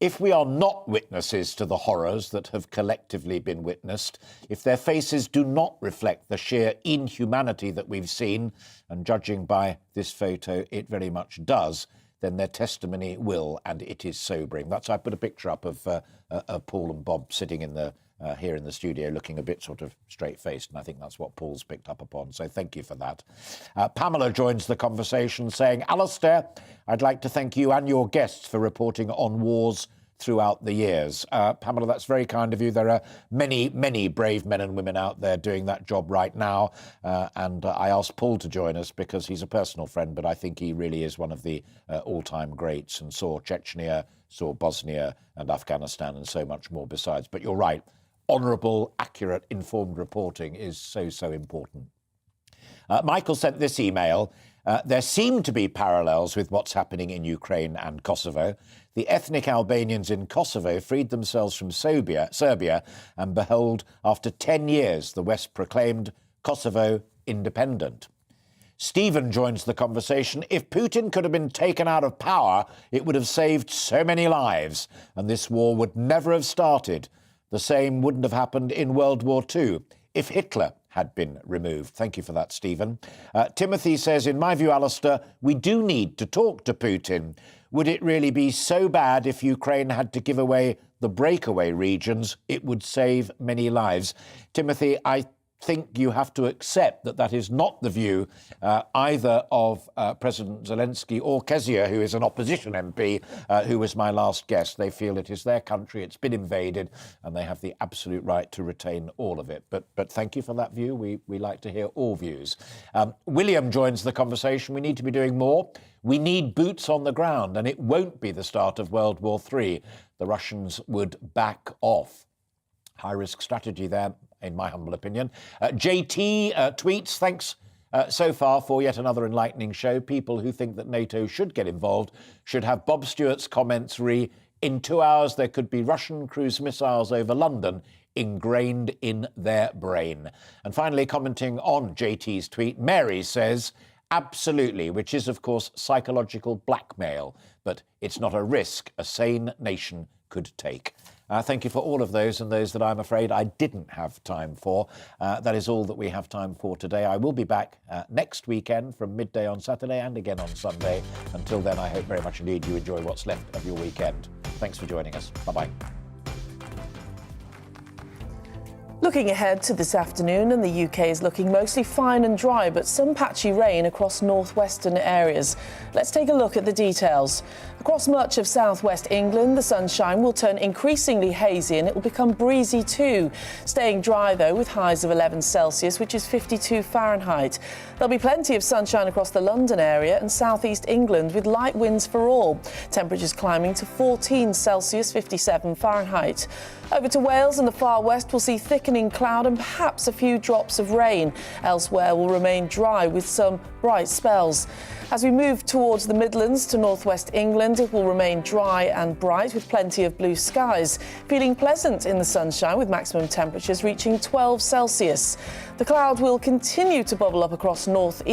if we are not witnesses to the horrors that have collectively been witnessed, if their faces do not reflect the sheer inhumanity that we've seen, and judging by this photo, it very much does, then their testimony will, and it is sobering. I put a picture up of Paul and Bob sitting in the here in the studio looking a bit sort of straight-faced, and I think that's what Paul's picked up upon, so thank you for that. Pamela joins the conversation saying, Alastair, I'd like to thank you and your guests for reporting on wars throughout the years. Pamela, that's very kind of you. There are many, many brave men and women out there doing that job right now, and I asked Paul to join us because he's a personal friend, but I think he really is one of the all-time greats and saw Chechnya, saw Bosnia and Afghanistan and so much more besides. But you're right. Honourable, accurate, informed reporting is so, so important. Michael sent this email. There seem to be parallels with what's happening in Ukraine and Kosovo. The ethnic Albanians in Kosovo freed themselves from Serbia, and behold, after 10 years, the West proclaimed Kosovo independent. Stephen joins the conversation. If Putin could have been taken out of power, it would have saved so many lives, and this war would never have started. The same wouldn't have happened in World War II if Hitler had been removed. Thank you for that, Stephen. Timothy says, in my view, Alistair, we do need to talk to Putin. Would it really be so bad if Ukraine had to give away the breakaway regions? It would save many lives. Timothy, I think you have to accept that that is not the view either of President Zelensky or Kezia, who is an opposition MP, who was my last guest. They feel it is their country, it's been invaded, and they have the absolute right to retain all of it. But thank you for that view. We like to hear all views. William joins the conversation. We need to be doing more. We need boots on the ground, and it won't be the start of World War III. The Russians would back off. High-risk strategy there, in my humble opinion. JT tweets, thanks so far for yet another enlightening show. People who think that NATO should get involved should have Bob Stewart's comments in 2 hours there could be Russian cruise missiles over London ingrained in their brain. And finally, commenting on JT's tweet, Mary says, absolutely, which is, of course, psychological blackmail, but it's not a risk a sane nation could take. Thank you for all of those and those that I'm afraid I didn't have time for. That is all that we have time for today. I will be back next weekend from midday on Saturday and again on Sunday. Until then, I hope very much indeed you enjoy what's left of your weekend. Thanks for joining us. Bye-bye. Looking ahead to this afternoon, and the UK is looking mostly fine and dry, but some patchy rain across northwestern areas. Let's take a look at the details. Across much of southwest England, the sunshine will turn increasingly hazy and it will become breezy too. Staying dry, though, with highs of 11 Celsius, which is 52 Fahrenheit. There'll be plenty of sunshine across the London area and southeast England, with light winds for all. Temperatures climbing to 14 Celsius, 57 Fahrenheit. Over to Wales and the far west, we'll see thickening cloud and perhaps a few drops of rain. Elsewhere will remain dry with some bright spells. As we move towards the Midlands to northwest England, it will remain dry and bright with plenty of blue skies. Feeling pleasant in the sunshine with maximum temperatures reaching 12 Celsius. The cloud will continue to bubble up across north